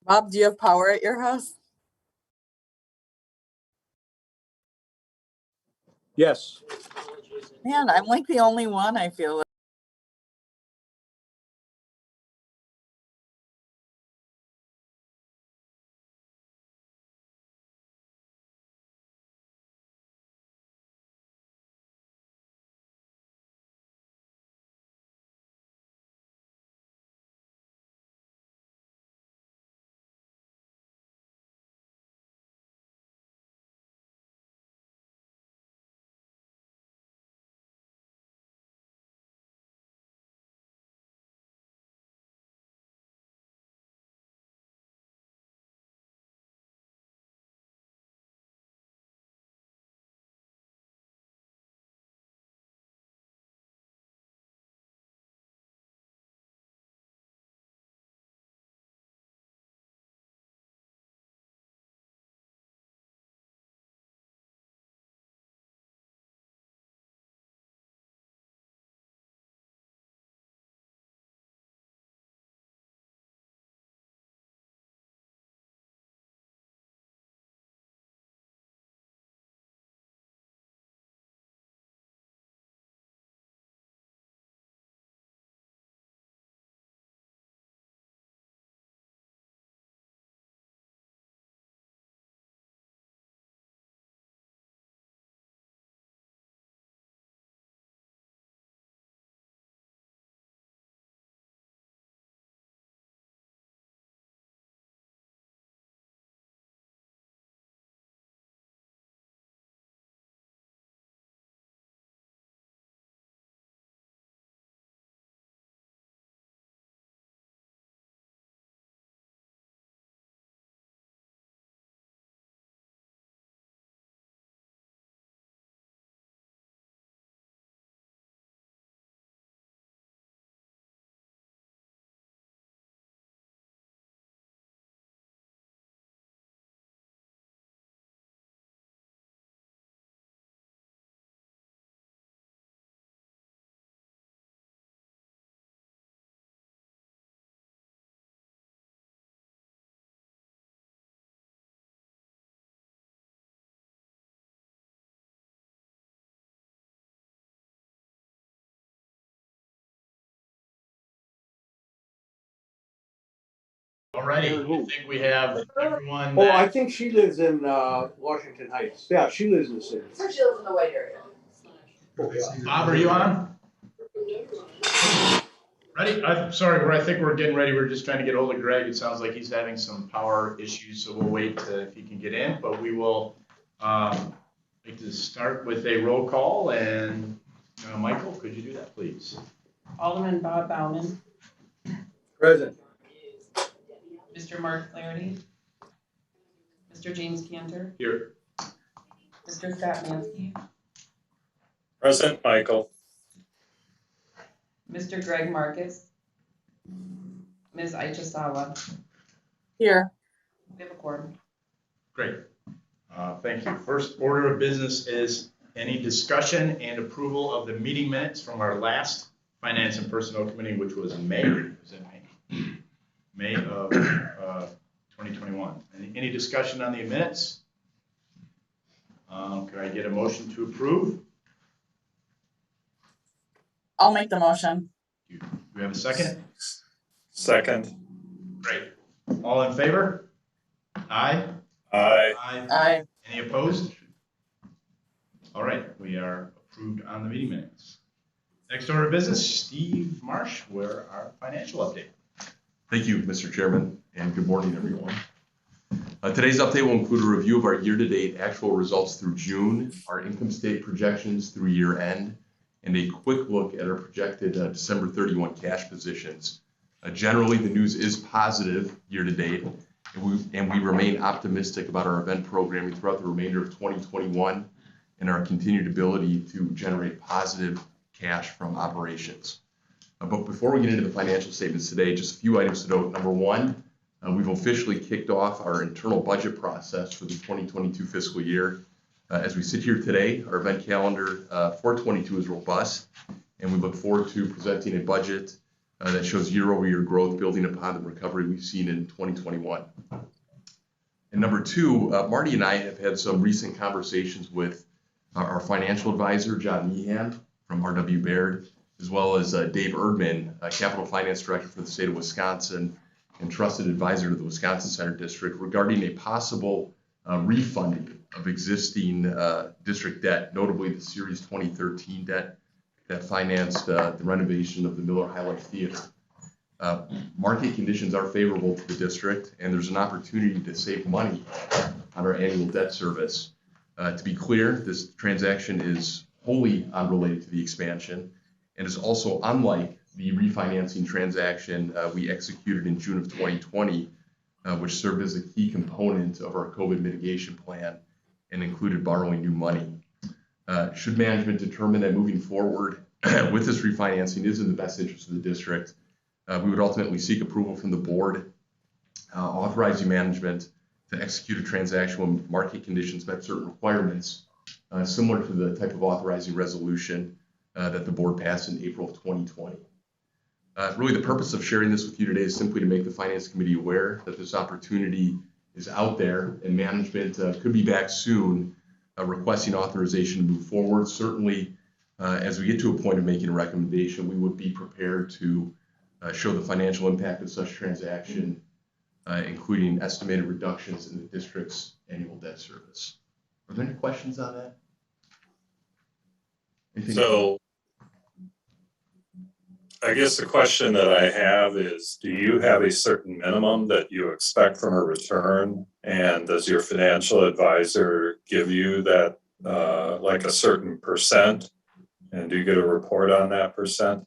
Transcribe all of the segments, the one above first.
Bob, do you have power at your house? Yes. Man, I'm like the only one, I feel like. Alrighty, I think we have everyone. Oh, I think she lives in Washington Heights. Yeah, she lives in the city. So she lives in the white area. Bob, are you on? Ready? I'm sorry, I think we're getting ready. We're just trying to get hold of Greg. It sounds like he's having some power issues, so we'll wait if he can get in. But we will like to start with a roll call. And Michael, could you do that, please? Alderman Bob Bauman. Present. Mr. Mark Flaherty. Mr. James Cantor. Here. Mr. Scott Mansky. Present, Michael. Mr. Greg Marcus. Ms. Aichasawa. Here. We have a quorum. Great. Thank you. First order of business is any discussion and approval of the meeting minutes from our last Finance and Personnel Committee, which was in May. Was it May? May of 2021. Any discussion on the minutes? Could I get a motion to approve? I'll make the motion. Do we have a second? Second. Great. All in favor? Aye. Aye. Aye. Any opposed? All right, we are approved on the meeting minutes. Next order of business, Steve Marsh, where our financial update. Thank you, Mr. Chairman, and good morning, everyone. Today's update will include a review of our year-to-date actual results through June, our income statement projections through year end, and a quick look at our projected December 31 cash positions. Generally, the news is positive year-to-date, and we remain optimistic about our event programming throughout the remainder of 2021 and our continued ability to generate positive cash from operations. But before we get into the financial statements today, just a few items to note. Number one, we've officially kicked off our internal budget process for the 2022 fiscal year. As we sit here today, our event calendar for 22 is robust, and we look forward to presenting a budget that shows year-over-year growth building upon the recovery we've seen in 2021. And number two, Marty and I have had some recent conversations with our financial advisor, John Meehan from RW Baird, as well as Dave Erdman, Capital Finance Director for the state of Wisconsin and trusted advisor to the Wisconsin Center District, regarding a possible refunding of existing district debt, notably the Series 2013 debt that financed the renovation of the Miller High Life Theater. Market conditions are favorable to the district, and there's an opportunity to save money on our annual debt service. To be clear, this transaction is wholly unrelated to the expansion and is also unlike the refinancing transaction we executed in June of 2020, which served as a key component of our COVID mitigation plan and included borrowing new money. Should management determine that moving forward with this refinancing is in the best interest of the district, we would ultimately seek approval from the board, authorizing management to execute a transaction when market conditions met certain requirements, similar to the type of authorizing resolution that the board passed in April of 2020. Really, the purpose of sharing this with you today is simply to make the Finance Committee aware that this opportunity is out there, and management could be back soon requesting authorization to move forward. Certainly, as we get to a point of making a recommendation, we would be prepared to show the financial impact of such transaction, including estimated reductions in the district's annual debt service. Are there any questions on that? Anything So I guess the question that I have is, do you have a certain minimum that you expect from a return? And does your financial advisor give you that, like a certain percent? And do you get a report on that percent?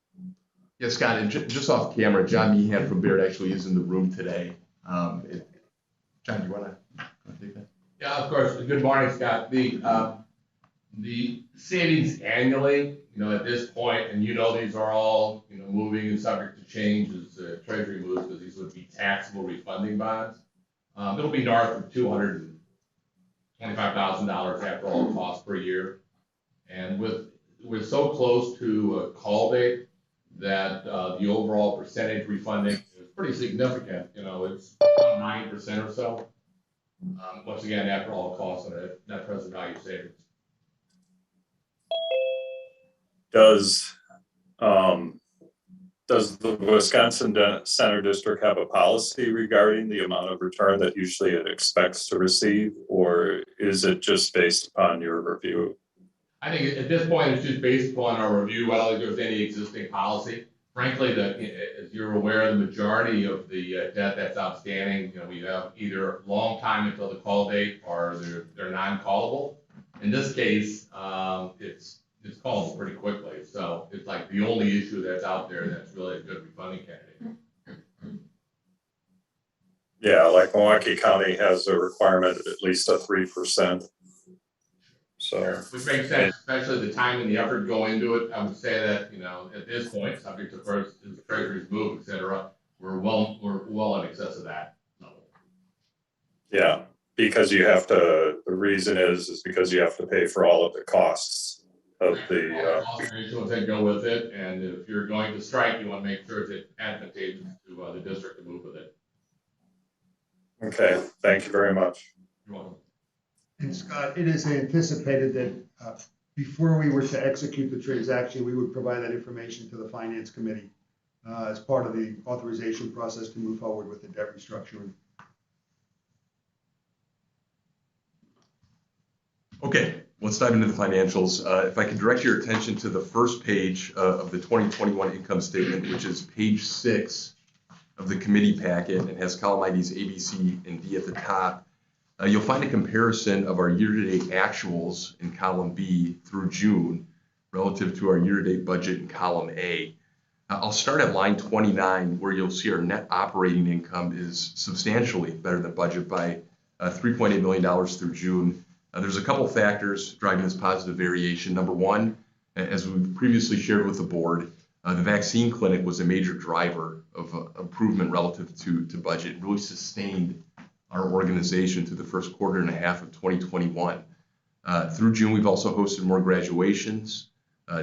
Yes, Scott, and just off camera, John Meehan from Baird actually is in the room today. John, do you want to take that? Yeah, of course. Good morning, Scott. The savings annually, at this point, and these are all, moving and subject to change as the Treasury moves, because these would be taxable refunding bonds. It'll be north of $225,000 after all costs per year. And we're so close to a call date that the overall percentage refunding is pretty significant. It's about 9% or so. Once again, after all costs and net present value savings. Does the Wisconsin Center District have a policy regarding the amount of return that usually it expects to receive, or is it just based upon your review? I think at this point, it's just based upon our review. I don't think there's any existing policy. Frankly, as you're aware, the majority of the debt that's outstanding, we have either long time until the call date or they're non-callable. In this case, it's called pretty quickly. So it's like the only issue that's out there that's really a good refunding candidate. Yeah, like Milwaukee County has a requirement of at least a 3%. So, which makes sense, especially the time and the effort to go into it. I would say that, at this point, subject to first the Treasury's move, et cetera, we're well in excess of that level. yeah, because you have to, the reason is because you have to pay for all of the costs of the cost and issuance that go with it, and if you're going to strike, you want to make sure it's advantageous to the district to move with it. Okay, thank you very much. You're welcome. And Scott, it is anticipated that before we were to execute the transaction, we would provide that information to the Finance Committee as part of the authorization process to move forward with the debt restructuring. Okay, let's dive into the financials. If I could direct your attention to the first page of the 2021 income statement, which is page 6 of the committee packet and has column IDs A, B, C, and D at the top. You'll find a comparison of our year-to-date actuals in column B through June relative to our year-to-date budget in column A. I'll start at line 29, where you'll see our net operating income is substantially better than budget by $3.8 million through June. There's a couple factors driving this positive variation. Number one, as we've previously shared with the board, the vaccine clinic was a major driver of improvement relative to budget. It really sustained our organization through the first quarter and a half of 2021. Through June, we've also hosted more graduations,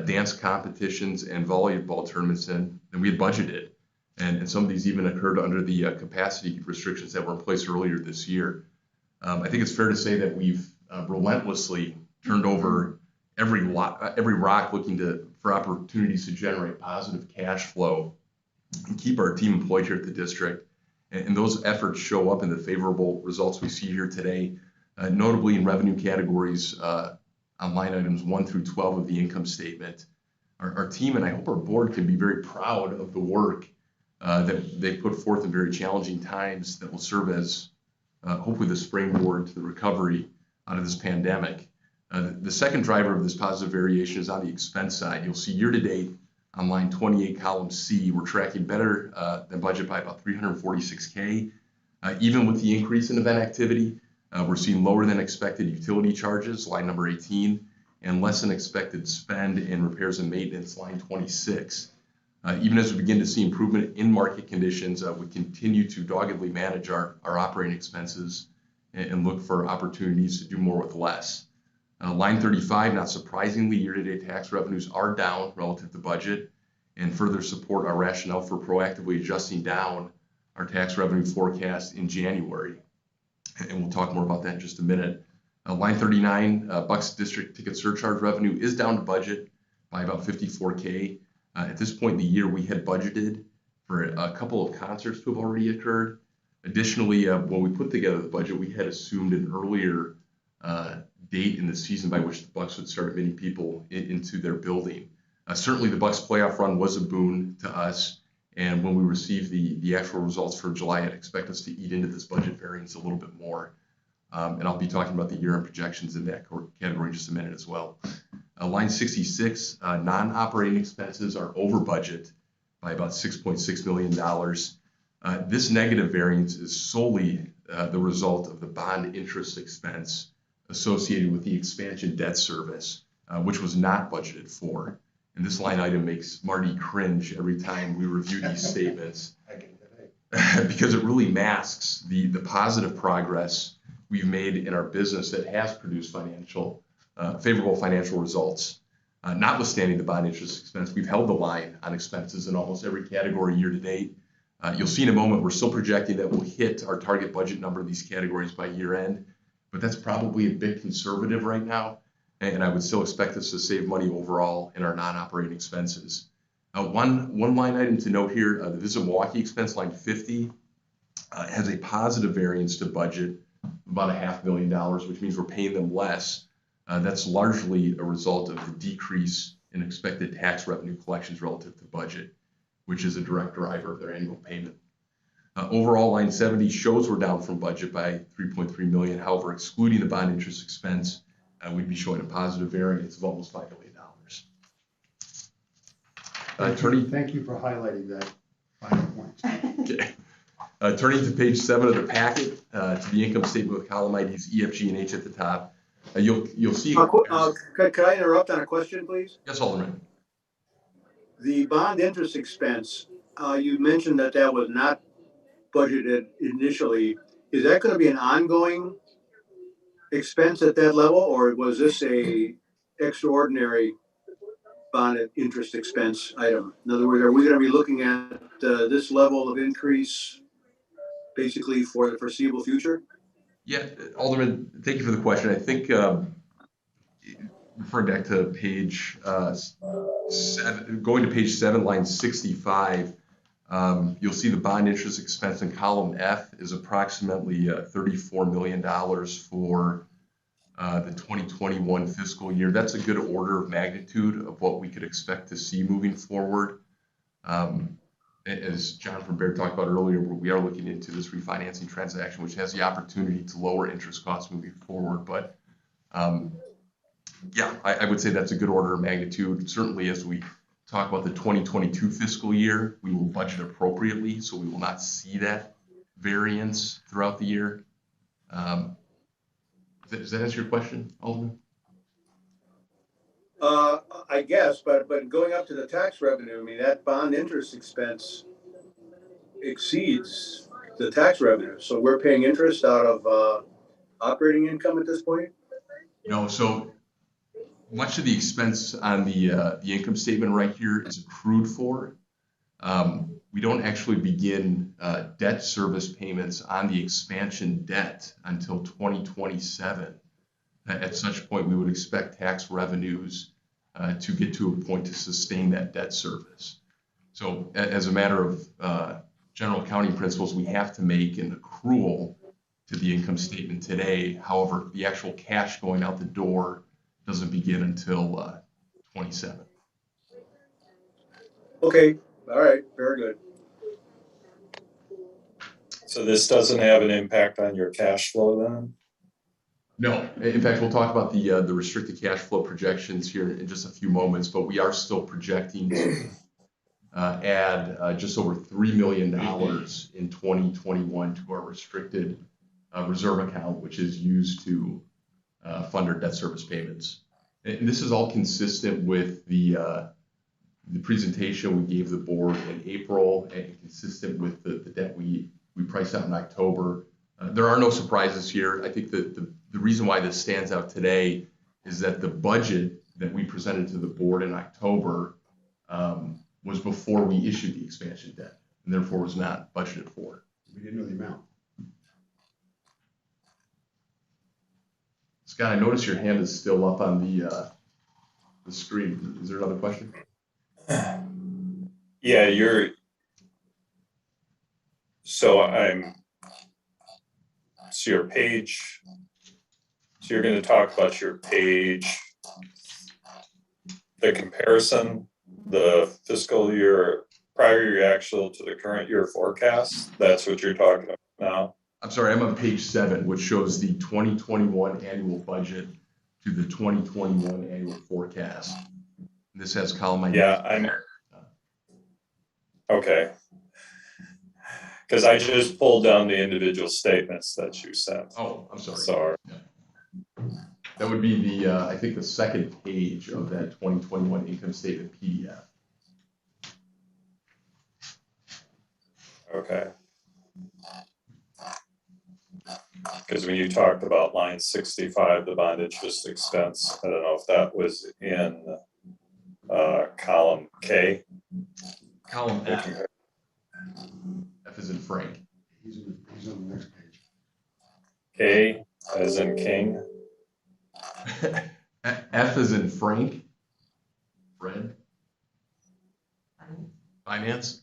dance competitions, and volleyball tournaments than we had budgeted. And some of these even occurred under the capacity restrictions that were in place earlier this year. I think it's fair to say that we've relentlessly turned over every rock looking for opportunities to generate positive cash flow and keep our team employed here at the district. And those efforts show up in the favorable results we see here today, notably in revenue categories on line items 1 through 12 of the income statement. Our team, and I hope our board, can be very proud of the work that they put forth in very challenging times that will serve as hopefully the springboard to the recovery out of this pandemic. The second driver of this positive variation is on the expense side. You'll see year to date on line 28, column C, we're tracking better than budget by about $346K. Even with the increase in event activity, we're seeing lower than expected utility charges, line number 18, and less than expected spend in repairs and maintenance, line 26. Even as we begin to see improvement in market conditions, we continue to doggedly manage our operating expenses and look for opportunities to do more with less. Line 35, not surprisingly, year-to-date tax revenues are down relative to budget and further support our rationale for proactively adjusting down our tax revenue forecast in January. And we'll talk more about that in just a minute. Line 39, Bucks District ticket surcharge revenue is down to budget by about $54K. At this point in the year, we had budgeted for a couple of concerts to have already occurred. Additionally, when we put together the budget, we had assumed an earlier date in the season by which the Bucks would start admitting people into their building. Certainly, the Bucks playoff run was a boon to us, and when we received the actual results for July, I'd expect us to eat into this budget variance a little bit more. And I'll be talking about the year-end projections in that category in just a minute as well. Line 66, non-operating expenses are over budget by about $6.6 million. This negative variance is solely the result of the bond interest expense associated with the expansion debt service, which was not budgeted for. And this line item makes Marty cringe every time we review these statements because it really masks the positive progress we've made in our business that has produced favorable financial results. Notwithstanding the bond interest expense, we've held the line on expenses in almost every category year to date. You'll see in a moment, we're still projecting that we'll hit our target budget number in these categories by year end, but that's probably a bit conservative right now. And I would still expect us to save money overall in our non-operating expenses. One line item to note here, the Visit Milwaukee expense, line 50, has a positive variance to budget, about $500,000, which means we're paying them less. That's largely a result of the decrease in expected tax revenue collections relative to budget, which is a direct driver of their annual payment. Overall, line 70 shows we're down from budget by $3.3 million. However, excluding the bond interest expense, we'd be showing a positive variance of almost $5 million. Thank you for highlighting that final point. Okay. Turning to page 7 of the packet, to the income statement with column IDs E, F, G, and H at the top, you'll see. Could I interrupt on a question, please? Yes, Alderman. The bond interest expense, you mentioned that was not budgeted initially. Is that going to be an ongoing expense at that level, or was this a extraordinary bond interest expense item? In other words, are we going to be looking at this level of increase basically for the foreseeable future? Yeah, Alderman, thank you for the question. I think referring back to page 7, going to page 7, line 65, you'll see the bond interest expense in column F is approximately $34 million for the 2021 fiscal year. That's a good order of magnitude of what we could expect to see moving forward. As John from Baird talked about earlier, we are looking into this refinancing transaction, which has the opportunity to lower interest costs moving forward. But yeah, I would say that's a good order of magnitude. Certainly, as we talk about the 2022 fiscal year, we will budget appropriately, so we will not see that variance throughout the year. Does that answer your question, Alderman? I guess, but going up to the tax revenue, I mean, that bond interest expense exceeds the tax revenue. So we're paying interest out of operating income at this point? No, so much of the expense on the income statement right here is accrued for. we don't actually begin debt service payments on the expansion debt until 2027. At such point, we would expect tax revenues to get to a point to sustain that debt service. So as a matter of general accounting principles, we have to make an accrual to the income statement today. However, the actual cash going out the door doesn't begin until 27. Okay, all right, very good. So this doesn't have an impact on your cash flow then? No, in fact, we'll talk about the restricted cash flow projections here in just a few moments, but we are still projecting to add just over $3 million in 2021 to our restricted reserve account, which is used to fund our debt service payments. And this is all consistent with the presentation we gave the board in April and consistent with the debt we priced out in October. There are no surprises here. I think that the reason why this stands out today is that the budget that we presented to the board in October was before we issued the expansion debt, and therefore was not budgeted for. We didn't know the amount. Scott, I notice your hand is still up on the screen. Is there another question? Yeah, so your page, so you're going to talk about your page, the comparison, the fiscal year, prior year actual to the current year forecast. That's what you're talking about now. I'm sorry, I'm on page 7, which shows the 2021 annual budget to the 2021 annual forecast. This has column ID. Yeah, okay. Because I just pulled down the individual statements that you sent. Oh, I'm sorry. Sorry. Yeah. That would be the, I think the second page of that 2021 income statement PDF. Okay. Because when you talked about line 65, the bond interest expense, I don't know if that was in column K. Column F. F is in Frank. He's on the next page. K as in king. F is in Frank. Fred. Finance.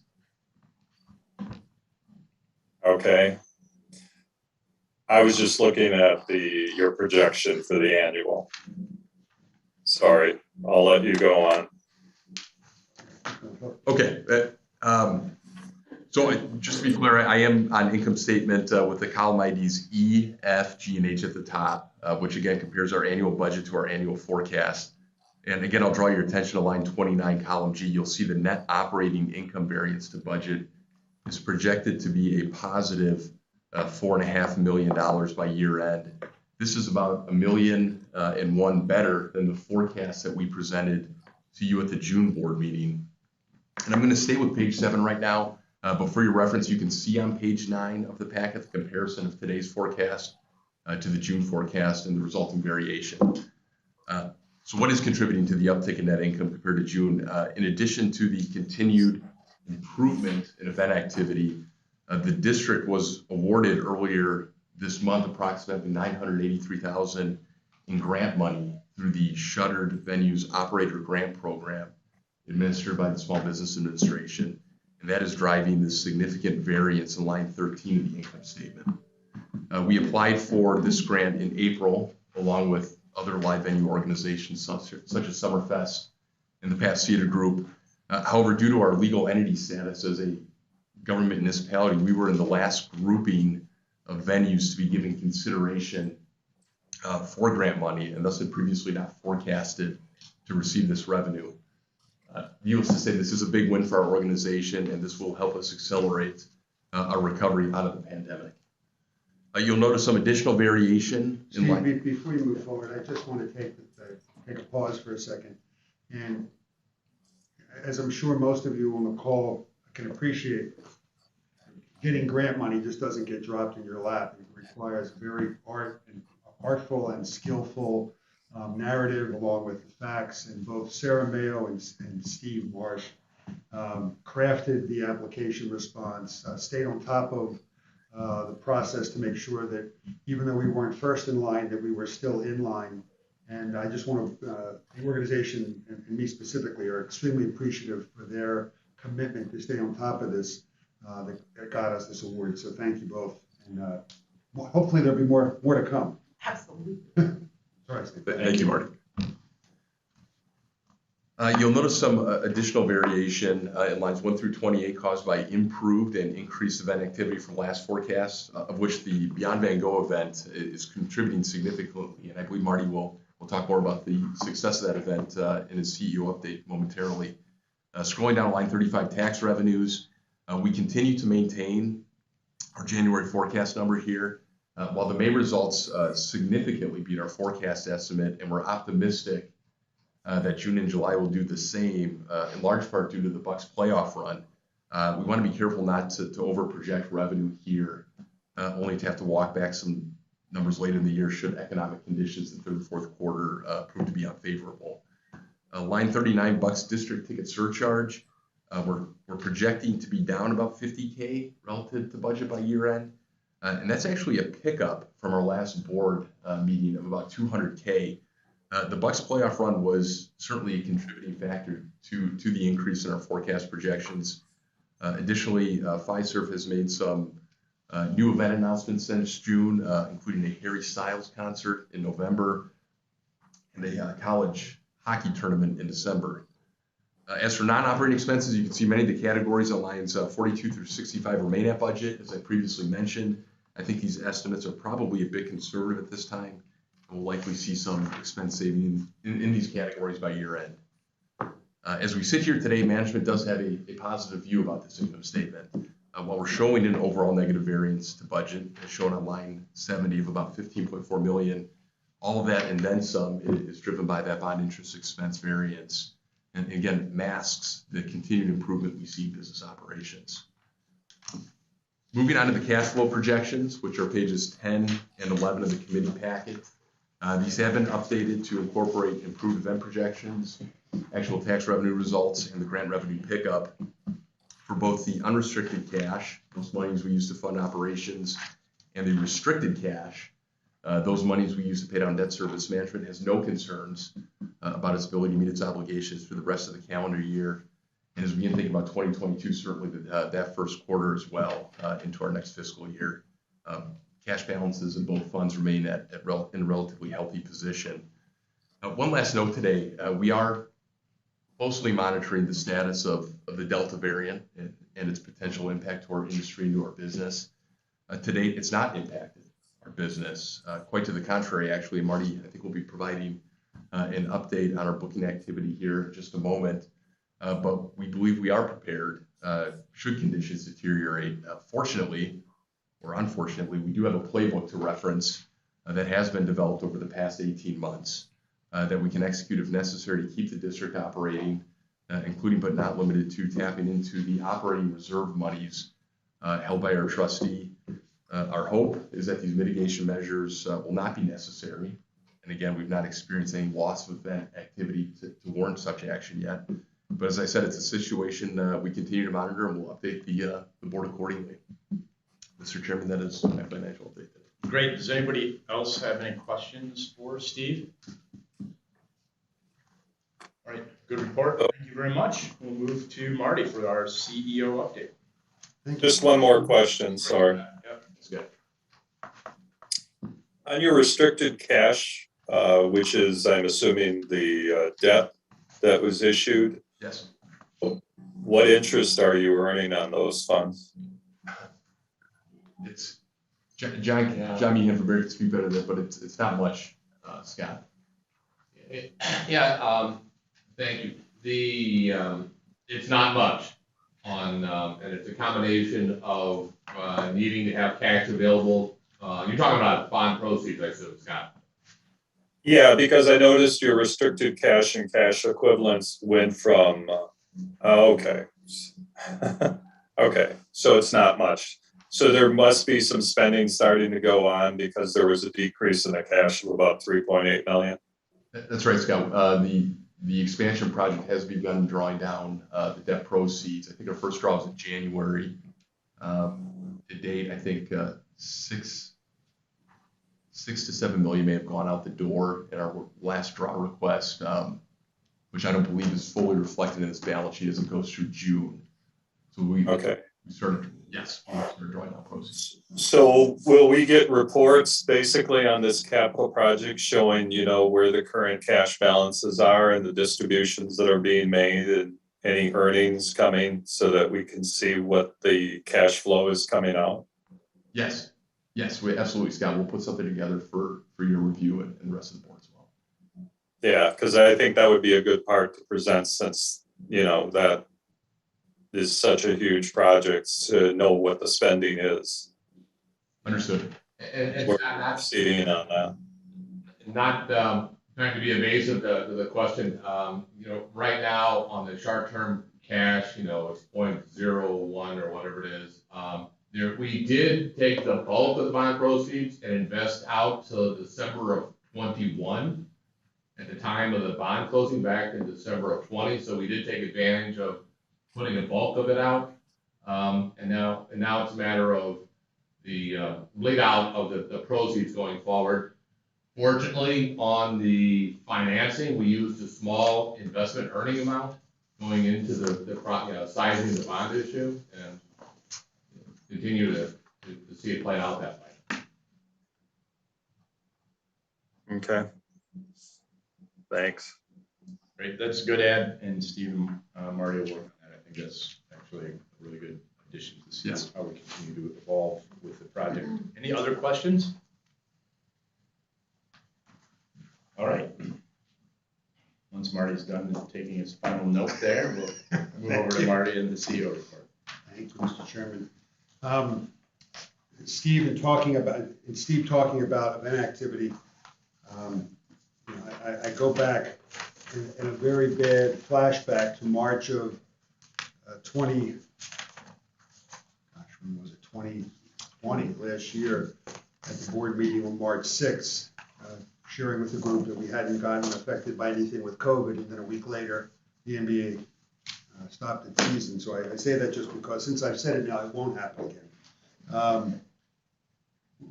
Okay. I was just looking at your projection for the annual. Sorry, I'll let you go on. Okay. So just to be clear, I am on income statement with the column IDs E, F, G, and H at the top, which again compares our annual budget to our annual forecast. And again, I'll draw your attention to line 29, column G. You'll see the net operating income variance to budget is projected to be a positive $4.5 million by year end. This is about $1.1 million better than the forecast that we presented to you at the June board meeting. And I'm going to stay with page 7 right now. But for your reference, you can see on page 9 of the packet the comparison of today's forecast to the June forecast and the resulting variation. So what is contributing to the uptick in net income compared to June? In addition to the continued improvement in event activity, the district was awarded earlier this month approximately $983,000 in grant money through the Shuttered Venues Operator Grant Program administered by the Small Business Administration. And that is driving this significant variance in line 13 of the income statement. We applied for this grant in April, along with other live venue organizations such as Summerfest and the Pat Theater Group. However, due to our legal entity status as a government municipality, we were in the last grouping of venues to be given consideration for grant money, and thus had previously not forecasted to receive this revenue. Needless to say, this is a big win for our organization, and this will help us accelerate our recovery out of the pandemic. You'll notice some additional variation in line. Before you move forward, I just want to take a pause for a second. And as I'm sure most of you on the call can appreciate, getting grant money just doesn't get dropped in your lap. It requires very artful and skillful narrative along with the facts, and both Sarah Mayo and Steve Marsh crafted the application response, stayed on top of the process to make sure that even though we weren't first in line, that we were still in line. And I just want to, the organization and me specifically are extremely appreciative for their commitment to stay on top of this that got us this award. So thank you both. And hopefully there'll be more to come. Absolutely. Sorry, Steve. Thank you, Marty. You'll notice some additional variation in lines 1 through 28 caused by improved and increased event activity from last forecast, of which the Beyond Van Gogh event is contributing significantly. And I believe Marty will talk more about the success of that event in his CEO update momentarily. Scrolling down to line 35, tax revenues, we continue to maintain our January forecast number here. While the May results significantly beat our forecast estimate, and we're optimistic that June and July will do the same, in large part due to the Bucks playoff run. We want to be careful not to over-project revenue here, only to have to walk back some numbers later in the year should economic conditions in third and fourth quarter prove to be unfavorable. Line 39, Bucks district ticket surcharge. We're projecting to be down about $50K relative to budget by year end. And that's actually a pickup from our last board meeting of about $200K. The Bucks playoff run was certainly a contributing factor to the increase in our forecast projections. Additionally, Fiserv has made some new event announcements since June, including a Harry Styles concert in November and a college hockey tournament in December. As for non-operating expenses, you can see many of the categories on lines 42 through 65 remain at budget. As I previously mentioned, I think these estimates are probably a bit conservative at this time. We'll likely see some expense saving in these categories by year end. As we sit here today, management does have a positive view about this income statement. While we're showing an overall negative variance to budget, as shown on line 70 of about $15.4 million, all of that and then some is driven by that bond interest expense variance. And again, masks the continued improvement we see in business operations. Moving on to the cash flow projections, which are pages 10 and 11 of the committee packet. These have been updated to incorporate improved event projections, actual tax revenue results, and the grant revenue pickup for both the unrestricted cash, those monies we use to fund operations, and the restricted cash, those monies we use to pay down debt service. Management has no concerns about its ability to meet its obligations for the rest of the calendar year. And as we begin thinking about 2022, certainly that first quarter as well into our next fiscal year. Cash balances in both funds remain in a relatively healthy position. One last note today, we are closely monitoring the status of the Delta variant and its potential impact to our industry and to our business. To date, it's not impacted our business. Quite to the contrary, actually. Marty, I think, will be providing an update on our booking activity here in just a moment. But we believe we are prepared should conditions deteriorate. Fortunately, or unfortunately, we do have a playbook to reference that has been developed over the past 18 months that we can execute if necessary to keep the district operating, including but not limited to tapping into the operating reserve monies held by our trustee. Our hope is that these mitigation measures will not be necessary. And again, we've not experienced any loss of event activity to warrant such action yet. But as I said, it's a situation we continue to monitor, and we'll update the board accordingly. Mr. Chairman, that is my financial update. Great. Does anybody else have any questions for Steve? All right, good report. Thank you very much. We'll move to Marty for our CEO update. Just one more question, sorry. Yep, that's good. On your restricted cash, which is, I'm assuming, the debt that was issued, Yes. what interest are you earning on those funds? It's John Meehan from Barry can speak better than that, but it's not much, Scott. Yeah, thank you. It's not much on, and it's a combination of needing to have cash available. You're talking about bond proceeds, I assume, Scott. Yeah, because I noticed your restricted cash and cash equivalents went from, okay. Okay, so it's not much. So there must be some spending starting to go on because there was a decrease in the cash of about 3.8 million. That's right, Scott. The expansion project has begun drawing down the debt proceeds. I think our first draw was in January. To date, I think 6 to 7 million may have gone out the door in our last draw request, which I don't believe is fully reflected in this balance sheet as it goes through June. So we started drawing down proceeds. So will we get reports basically on this capital project showing, where the current cash balances are and the distributions that are being made and any earnings coming so that we can see what the cash flow is coming out? Yes, we absolutely, Scott. We'll put something together for your review and the rest of the board as well. Yeah, because I think that would be a good part to present since, that is such a huge project to know what the spending is. Understood. And We're not proceeding on that. trying to be evasive to the question, right now on the short-term cash, it's 0.01 or whatever it is. We did take the bulk of the bond proceeds and invest out till December of 21 at the time of the bond closing back in December of 20. So we did take advantage of putting the bulk of it out. And now it's a matter of the bleed out of the proceeds going forward. Fortunately, on the financing, we used a small investment earning amount going into sizing the bond issue and continue to see it play out that way. Okay. Thanks. Great, that's a good add, and Steve and Marty will work on that. I think that's actually a really good addition to see how we continue to evolve with the project. Any other questions? All right. Once Marty's done taking his final note there, we'll move over to Marty and the CEO report. Thank you, Mr. Chairman. Steve talking about event activity, I go back in a very bad flashback to March of 2020, last year, at the board meeting on March 6th, sharing with the group that we hadn't gotten affected by anything with COVID, and then a week later, the NBA stopped its season. So I say that just because since I've said it now, it won't happen again.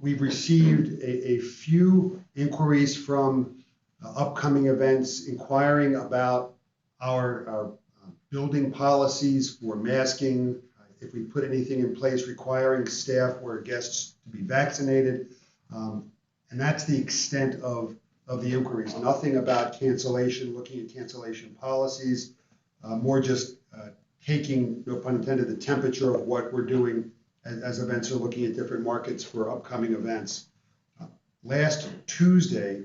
We've received a few inquiries from upcoming events inquiring about our building policies for masking, if we put anything in place requiring staff or guests to be vaccinated. And that's the extent of the inquiries. Nothing about cancellation, looking at cancellation policies, more just taking, no pun intended, the temperature of what we're doing as events are looking at different markets for upcoming events. Last Tuesday,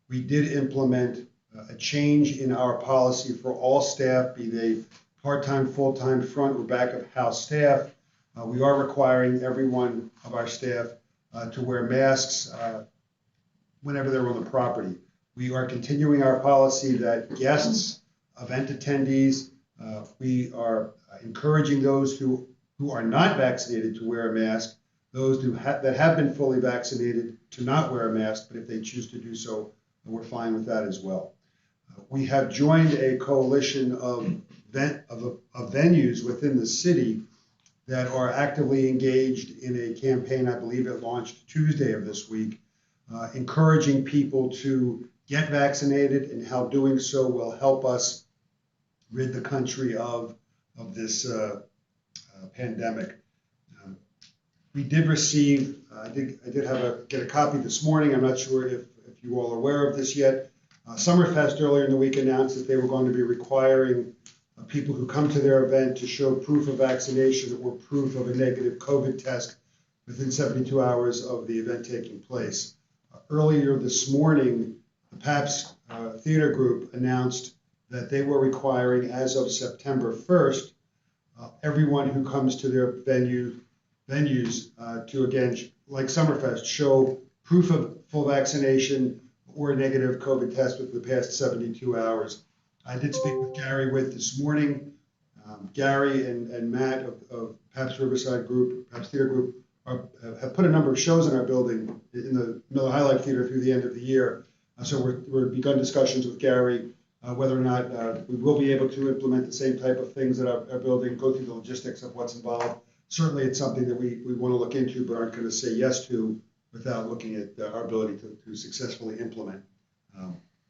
we did implement a change in our policy for all staff, be they part-time, full-time, front or back of house staff. We are requiring every one of our staff to wear masks whenever they're on the property. We are continuing our policy that guests, event attendees, we are encouraging those who are not vaccinated to wear a mask, those that have been fully vaccinated to not wear a mask, but if they choose to do so, we're fine with that as well. We have joined a coalition of venues within the city that are actively engaged in a campaign. I believe it launched Tuesday of this week, encouraging people to get vaccinated and how doing so will help us rid the country of this pandemic. We did receive, I did get a copy this morning. I'm not sure if you all are aware of this yet. Summerfest earlier in the week announced that they were going to be requiring people who come to their event to show proof of vaccination or proof of a negative COVID test within 72 hours of the event taking place. Earlier this morning, the Pabst Theater Group announced that they were requiring, as of September 1st, everyone who comes to their venues to, again, like Summerfest, show proof of full vaccination or a negative COVID test within the past 72 hours. I did speak with Gary Witt this morning. Gary and Matt of Pabst Riverside Group, Pabst Theater Group, have put a number of shows in our building in the Miller High Life Theater through the end of the year. So we're begun discussions with Gary whether or not we will be able to implement the same type of things at our building, go through the logistics of what's involved. Certainly, it's something that we want to look into, but aren't going to say yes to without looking at our ability to successfully implement.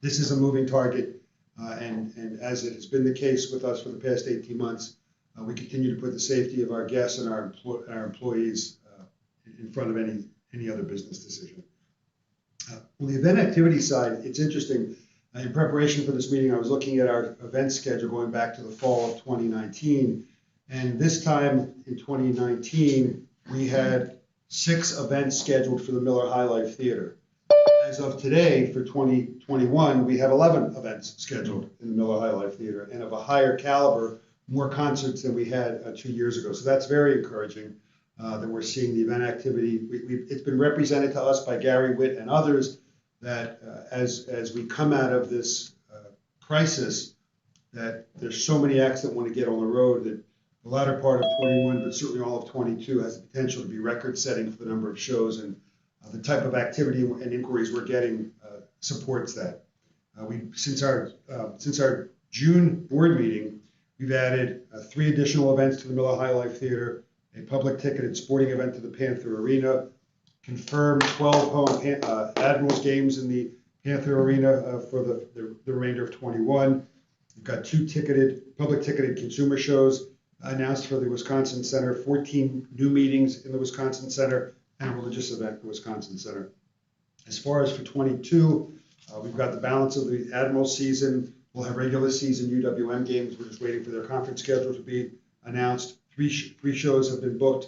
This is a moving target, and as it has been the case with us for the past 18 months, we continue to put the safety of our guests and our employees in front of any other business decision. On the event activity side, it's interesting. In preparation for this meeting, I was looking at our event schedule going back to the fall of 2019. And this time in 2019, we had 6 events scheduled for the Miller High Life Theater. As of today, for 2021, we have 11 events scheduled in the Miller High Life Theater, and of a higher caliber, more concerts than we had 2 years ago. So that's very encouraging that we're seeing the event activity. It's been represented to us by Gary Witt and others that as we come out of this crisis, that there's so many acts that want to get on the road that the latter part of 21, but certainly all of 22, has the potential to be record-setting for the number of shows, and the type of activity and inquiries we're getting supports that. Since our June board meeting, we've added 3 additional events to the Miller High Life Theater, a public ticketed sporting event to the Panther Arena, confirmed 12 home Admirals games in the Panther Arena for the remainder of 21. We've got 2 public ticketed consumer shows announced for the Wisconsin Center, 14 new meetings in the Wisconsin Center, and a religious event in the Wisconsin Center. As far as for 22, we've got the balance of the Admirals season. We'll have regular season UWM games. We're just waiting for their conference schedule to be announced. 3 shows have been booked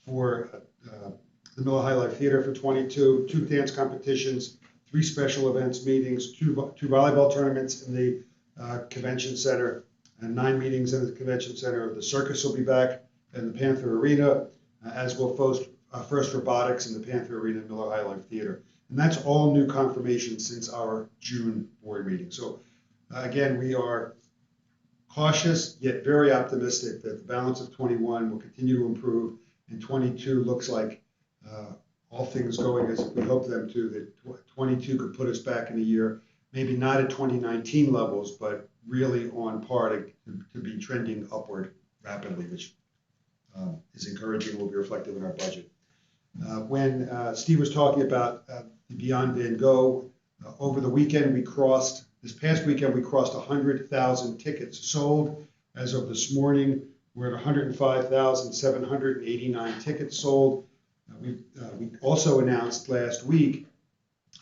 for the Miller High Life Theater for 22, 2 dance competitions, 3 special events meetings, 2 volleyball tournaments in the convention center, and 9 meetings in the convention center. The circus will be back in the Panther Arena, as will First Robotics in the Panther Arena and Miller High Life Theater. And that's all new confirmation since our June board meeting. So again, we are cautious yet very optimistic that the balance of 21 will continue to improve, and 22 looks like all things going as we hope them to, that 22 could put us back in a year, maybe not at 2019 levels, but really on par to be trending upward rapidly, which is encouraging, will be reflected in our budget. When Steve was talking about the Beyond Van Gogh, over the weekend this past weekend we crossed 100,000 tickets sold. As of this morning, we're at 105,789 tickets sold. We also announced last week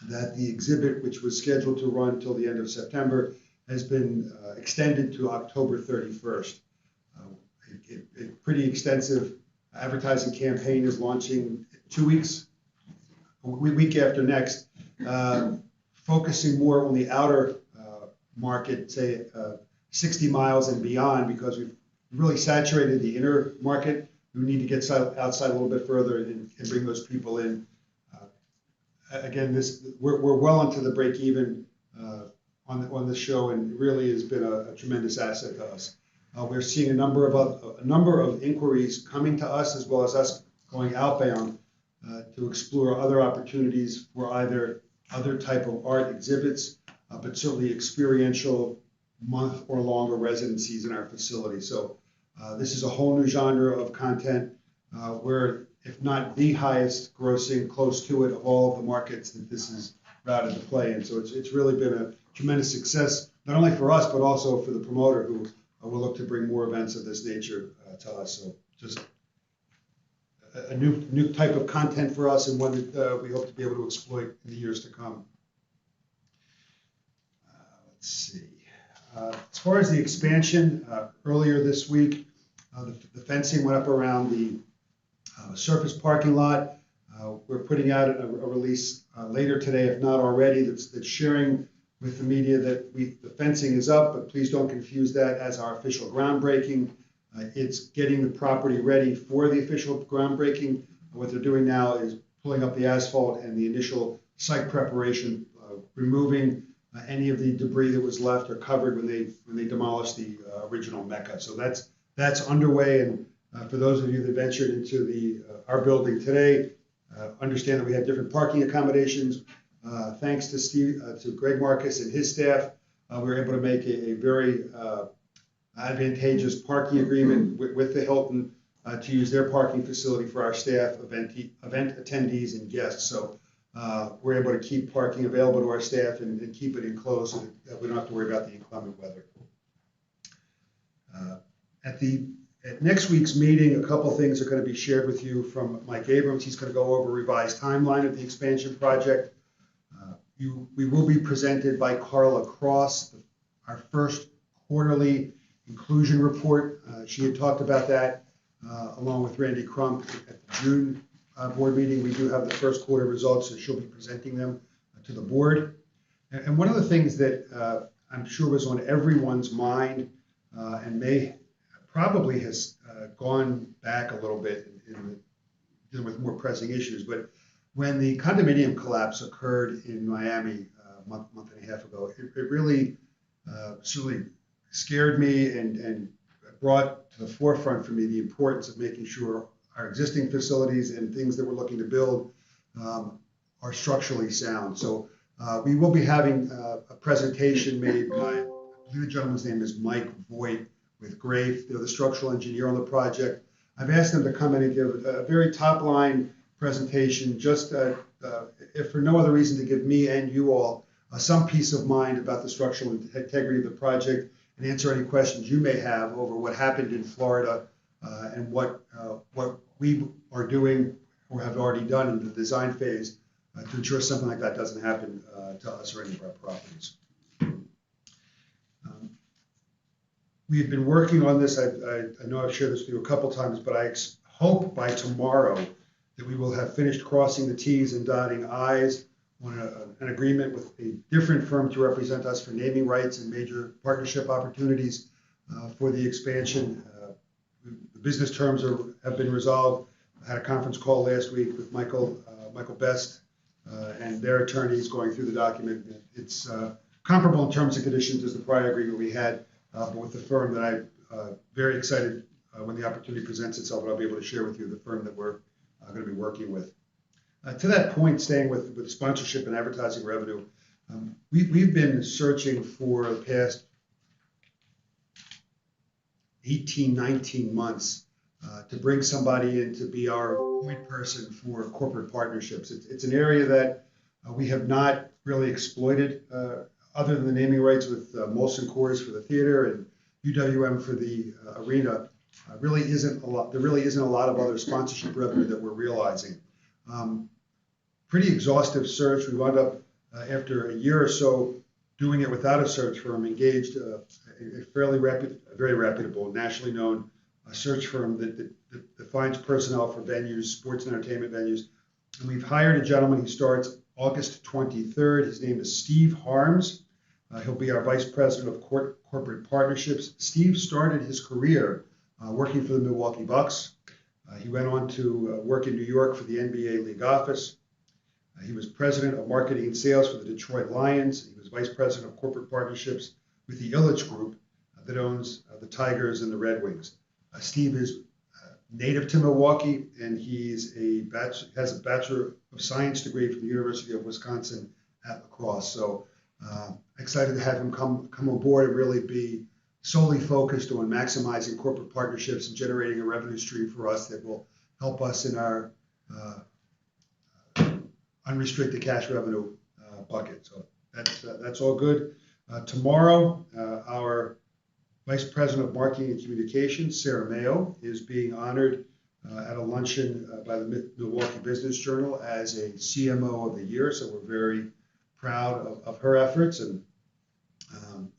that the exhibit, which was scheduled to run till the end of September, has been extended to October 31st. A pretty extensive advertising campaign is launching 2 weeks, a week after next, focusing more on the outer market, say 60 miles and beyond, because we've really saturated the inner market. We need to get outside a little bit further and bring those people in. Again, we're well into the break even on the show, and it really has been a tremendous asset to us. We're seeing a number of inquiries coming to us, as well as us going outbound to explore other opportunities for either other type of art exhibits, but certainly experiential month or longer residencies in our facility. So this is a whole new genre of content. We're, if not the highest grossing, close to it, of all of the markets that this is routed to play in. So it's really been a tremendous success, not only for us, but also for the promoter, who will look to bring more events of this nature to us. So just a new type of content for us, and one that we hope to be able to exploit in the years to come. Let's see. As far as the expansion, earlier this week, the fencing went up around the surface parking lot. We're putting out a release later today, if not already, that's sharing with the media that the fencing is up, but please don't confuse that as our official groundbreaking. It's getting the property ready for the official groundbreaking. What they're doing now is pulling up the asphalt and the initial site preparation, removing any of the debris that was left or covered when they demolished the original Mecca. So that's underway. And for those of you that ventured into our building today, understand that we have different parking accommodations. Thanks to Greg Marcus and his staff, we were able to make a very advantageous parking agreement with the Hilton to use their parking facility for our staff, event attendees, and guests. So we're able to keep parking available to our staff and keep it enclosed so that we don't have to worry about the inclement weather. At next week's meeting, a couple things are going to be shared with you from Mike Abrams. He's going to go over a revised timeline of the expansion project. We will be presented by Carla Cross, our first quarterly inclusion report. She had talked about that along with Randy Crump at the June board meeting. We do have the first quarter results, so she'll be presenting them to the board. And one of the things that I'm sure was on everyone's mind and probably has gone back a little bit in dealing with more pressing issues, but when the condominium collapse occurred in Miami a month and a half ago, it really certainly scared me and brought to the forefront for me the importance of making sure our existing facilities and things that we're looking to build are structurally sound. So we will be having a presentation made by, I believe the gentleman's name is Mike Voigt with Grafe. They're the structural engineer on the project. I've asked them to come in and give a very top line presentation, just if for no other reason to give me and you all some peace of mind about the structural integrity of the project and answer any questions you may have over what happened in Florida and what we are doing or have already done in the design phase to ensure something like that doesn't happen to us or any of our properties. We've been working on this. I know I've shared this with you a couple times, but I hope by tomorrow that we will have finished crossing the T's and dotting I's on an agreement with a different firm to represent us for naming rights and major partnership opportunities for the expansion. The business terms have been resolved. I had a conference call last week with Michael Best and their attorneys going through the document. It's comparable in terms and conditions as the prior agreement we had, but with the firm that I'm very excited when the opportunity presents itself, and I'll be able to share with you the firm that we're going to be working with. To that point, staying with sponsorship and advertising revenue, we've been searching for the past 18, 19 months to bring somebody in to be our point person for corporate partnerships. It's an area that we have not really exploited other than the naming rights with Molson Coors for the theater and UWM for the arena. Really isn't a lot. There really isn't a lot of other sponsorship revenue that we're realizing. Pretty exhaustive search. We wound up after a year or so doing it without a search firm, engaged a very reputable, nationally known search firm that finds personnel for venues, sports and entertainment venues. And we've hired a gentleman who starts August 23rd. His name is Steve Harms. He'll be our Vice President of Corporate Partnerships. Steve started his career working for the Milwaukee Bucks. He went on to work in New York for the NBA League office. He was President of Marketing and Sales for the Detroit Lions. He was Vice President of Corporate Partnerships with the Ilitch Group that owns the Tigers and the Red Wings. Steve is native to Milwaukee, and has a Bachelor of Science degree from the University of Wisconsin at La Crosse. So excited to have him come on board and really be solely focused on maximizing corporate partnerships and generating a revenue stream for us that will help us in our unrestricted cash revenue bucket. So that's all good. Tomorrow, our Vice President of Marketing and Communications, Sarah Mayo, is being honored at a luncheon by the Milwaukee Business Journal as a CMO of the Year. So we're very proud of her efforts, and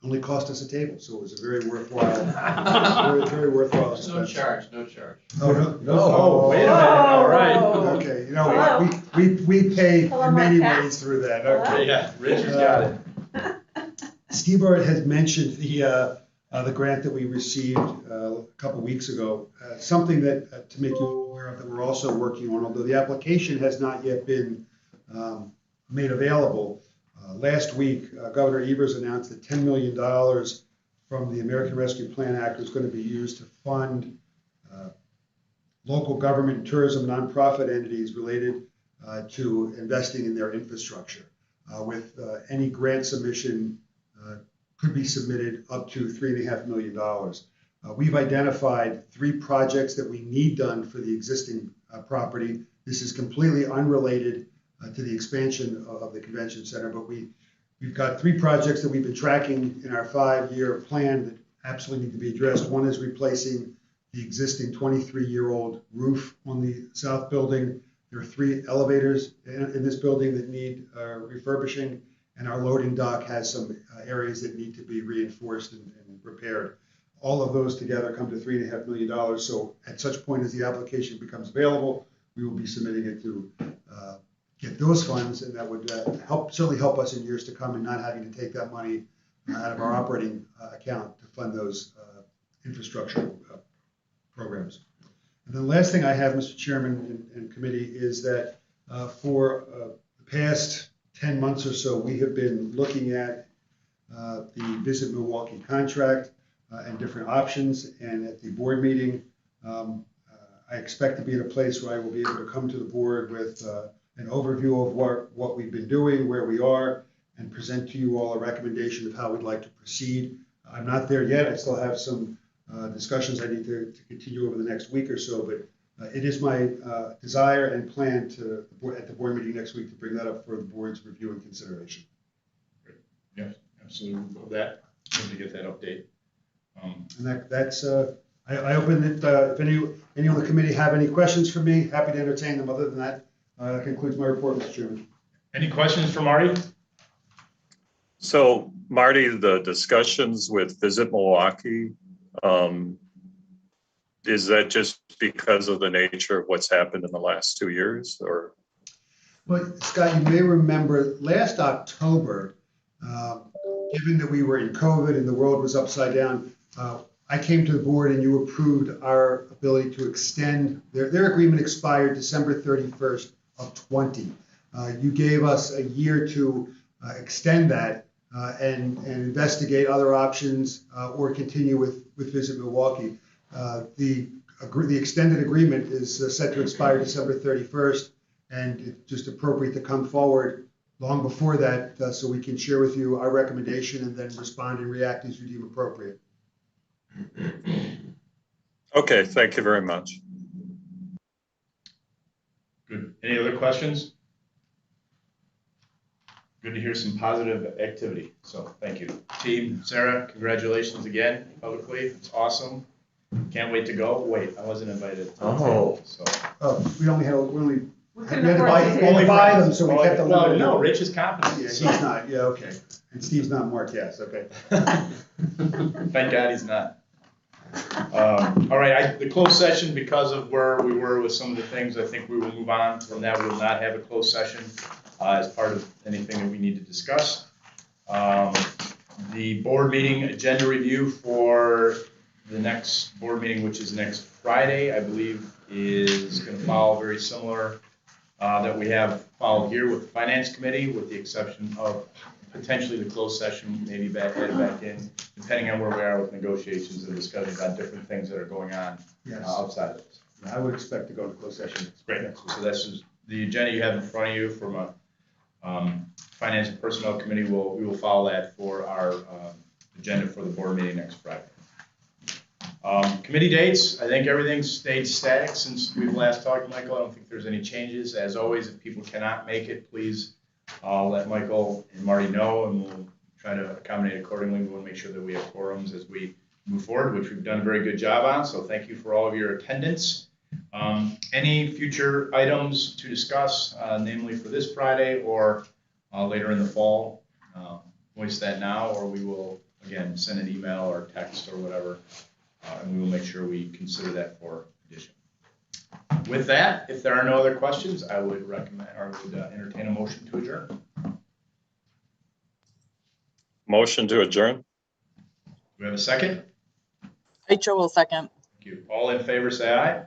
only cost us a table. So it was a very worthwhile, very worthwhile expense. No charge. Oh, no. Oh, wait a minute. All right. Okay, you know what? We pay in many ways through that. Okay. Yeah, Richard's got it. Steve Bart has mentioned the grant that we received a couple weeks ago. Something that to make you aware of that we're also working on, although the application has not yet been made available. Last week, Governor Evers announced that $10 million from the American Rescue Plan Act was going to be used to fund local government and tourism nonprofit entities related to investing in their infrastructure. With any grant submission could be submitted up to $3.5 million. We've identified 3 projects that we need done for the existing property. This is completely unrelated to the expansion of the convention center, but we've got 3 projects that we've been tracking in our 5-year plan that absolutely need to be addressed. One is replacing the existing 23-year-old roof on the south building. There are 3 elevators in this building that need refurbishing, and our loading dock has some areas that need to be reinforced and repaired. All of those together come to $3.5 million. So at such point as the application becomes available, we will be submitting it to get those funds, and that would certainly help us in years to come in not having to take that money out of our operating account to fund those infrastructure programs. And the last thing I have, Mr. Chairman and committee, is that for the past 10 months or so, we have been looking at the Visit Milwaukee contract and different options. And at the board meeting, I expect to be in a place where I will be able to come to the board with an overview of what we've been doing, where we are, and present to you all a recommendation of how we'd like to proceed. I'm not there yet. I still have some discussions I need to continue over the next week or so, but it is my desire and plan at the board meeting next week to bring that up for the board's review and consideration. Great. Yes, absolutely. Love that. Good to get that update. And that's I open it. If any on the committee have any questions for me, happy to entertain them. Other than that, concludes my report, Mr. Chairman. Any questions for Marty? So Marty, the discussions with Visit Milwaukee, is that just because of the nature of what's happened in the last 2 years, or? Well, Scott, you may remember last October, given that we were in COVID and the world was upside down, I came to the board and you approved our ability to extend. Their agreement expired December 31st of 20. You gave us a year to extend that and investigate other options or continue with Visit Milwaukee. The extended agreement is set to expire December 31st, and it's just appropriate to come forward long before that so we can share with you our recommendation and then respond and react as you deem appropriate. Okay, thank you very much. Good. Any other questions? Good to hear some positive activity. So thank you. Team, Sarah, congratulations again publicly. It's awesome. Can't wait to go. Wait, I wasn't invited. Oh. So. We only had we couldn't had to afford buy them, so we kept them. Well, no, Rich is confident. Yeah, he's not. Yeah, okay. And Steve's not Mark. Yes, okay. Thank God he's not. All right, the closed session, because of where we were with some of the things, I think we will move on from that. We will not have a closed session as part of anything that we need to discuss. The board meeting agenda review for the next board meeting, which is next Friday, I believe, is going to follow very similar that we have followed here with the Finance Committee, with the exception of potentially the closed session, maybe added back in, depending on where we are with negotiations and discussions on different things that are going on outside of this. I would expect to go to closed session. Great. So this is the agenda you have in front of you from a Finance and Personnel Committee. We will follow that for our agenda for the board meeting next Friday. Committee dates, I think everything's stayed static since we've last talked, Michael. I don't think there's any changes. As always, if people cannot make it, please let Michael and Marty know, and we'll try to accommodate accordingly. We want to make sure that we have quorums as we move forward, which we've done a very good job on. So thank you for all of your attendance. Any future items to discuss, namely for this Friday or later in the fall, voice that now, or we will, again, send an email or text or whatever, and we will make sure we consider that for addition. With that, if there are no other questions, I would recommend or would entertain a motion to adjourn. Motion to adjourn? Do we have a second? Rachel will second. Thank you. All in favor, say aye.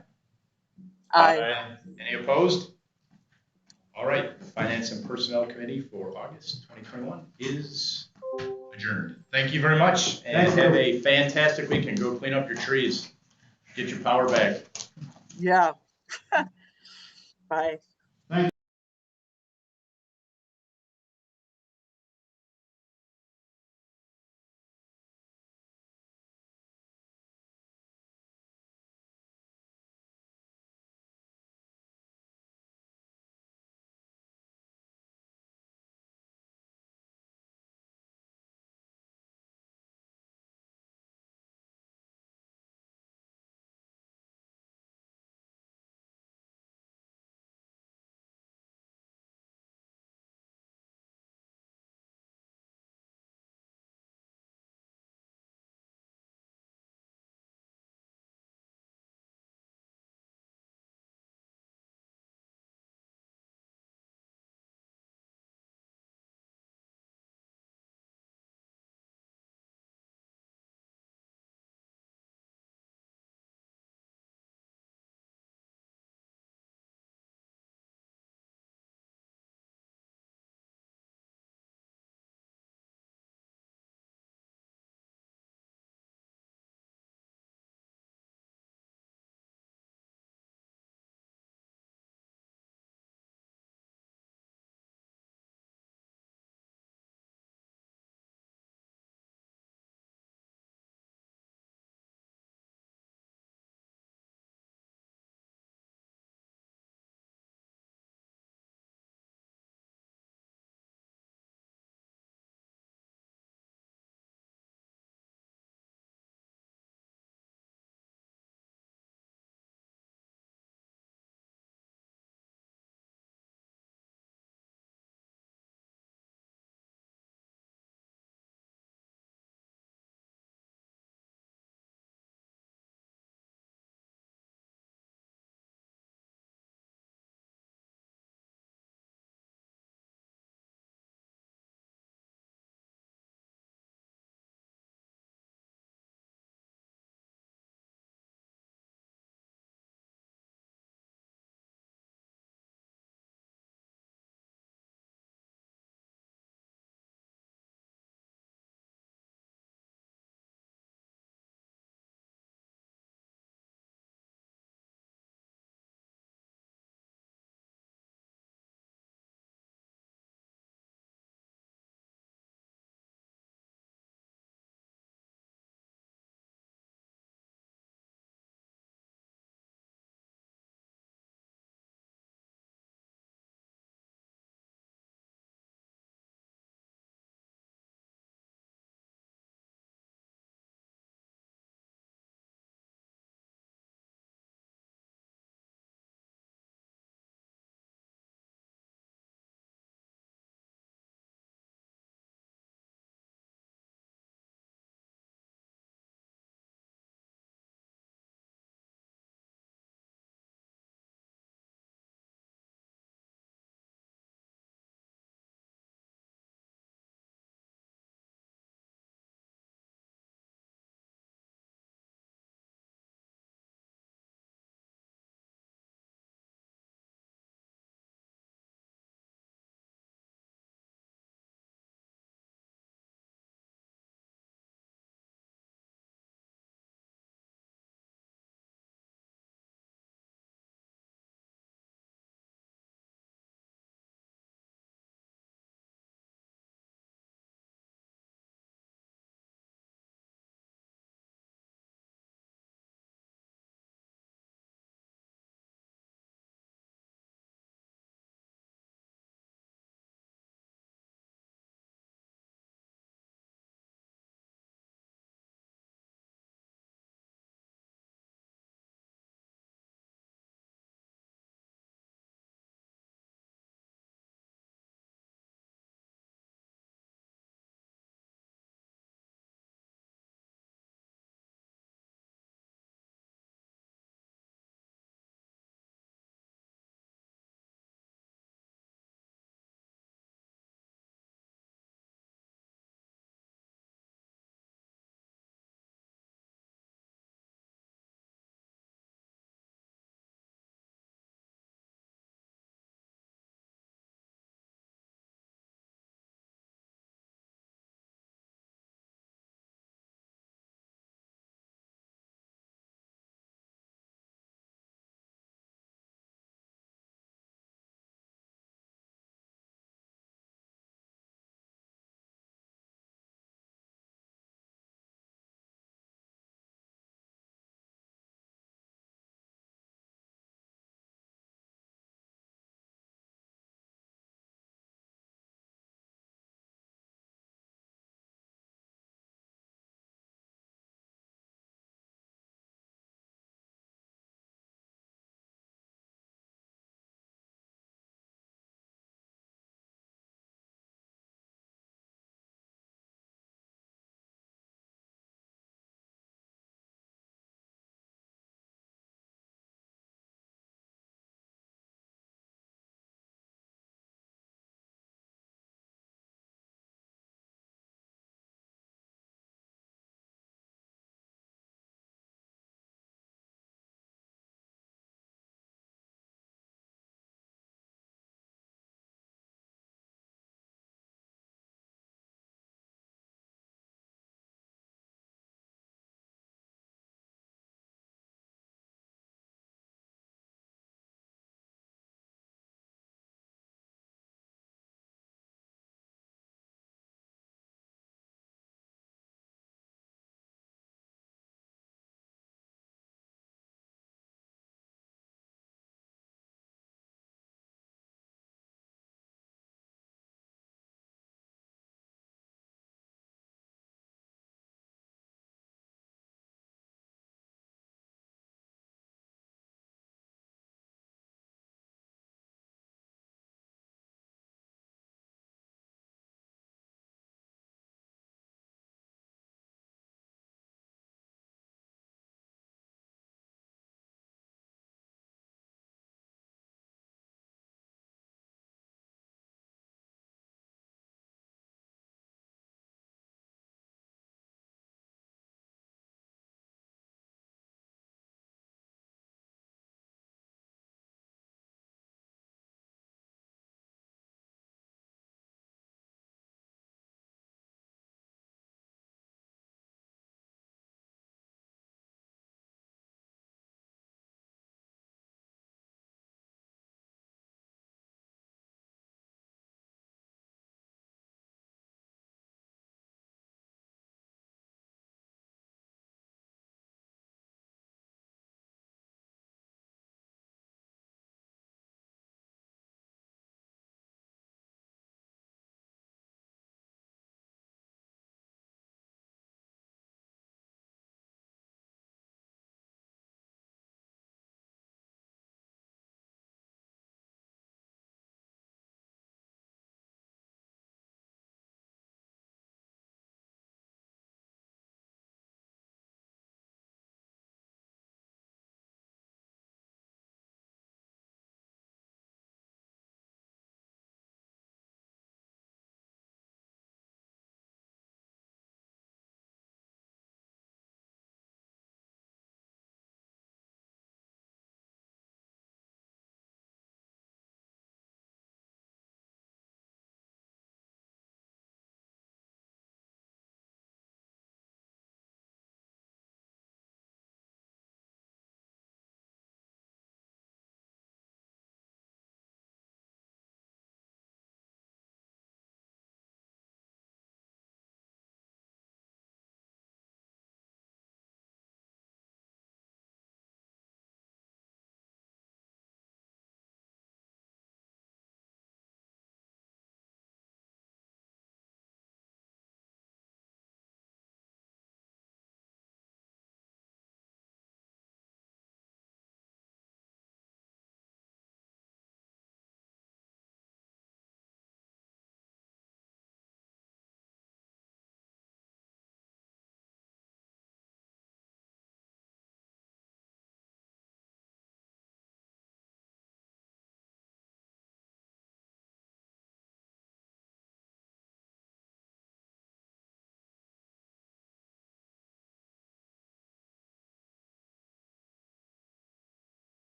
Aye. Any opposed? All right, the Finance and Personnel Committee for August 2021 is adjourned. Thank you very much, and have a fantastic weekend. Go clean up your trees. Get your power back. Yeah. Bye.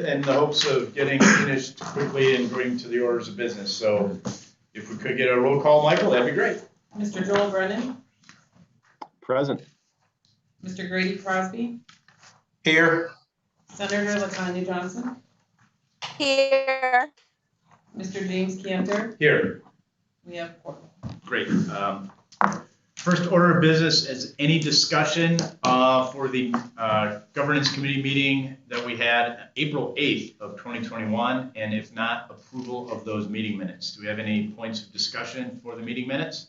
in the hopes of getting finished quickly and going to the orders of business. So if we could get a roll call, Michael, that'd be great. Mr. Joel Brennan, Present. Mr. Grady Crosby, Here. Senator LaTanya Johnson, Here. Mr. James Cantor. Here. We have four. Great. First order of business is any discussion for the governance committee meeting that we had April 8th of 2021, and if not, approval of those meeting minutes. Do we have any points of discussion for the meeting minutes?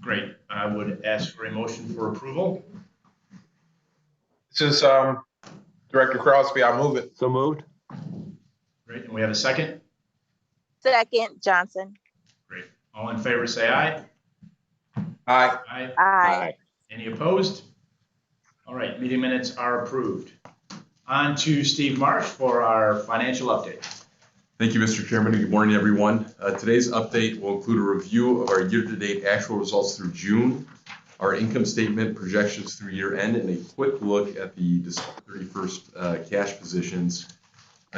Great. I would ask for a motion for approval. This is Director Crosby. I'll move it. So moved. Great. And we have a second? Second, Johnson. Great. All in favor, say aye. Aye. Aye. Aye. Any opposed? All right, meeting minutes are approved. On to Steve Marsh for our financial update. Thank you, Mr. Chairman, and good morning, everyone. Today's update will include a review of our year-to-date actual results through June, our income statement projections through year end, and a quick look at the December 31st cash positions.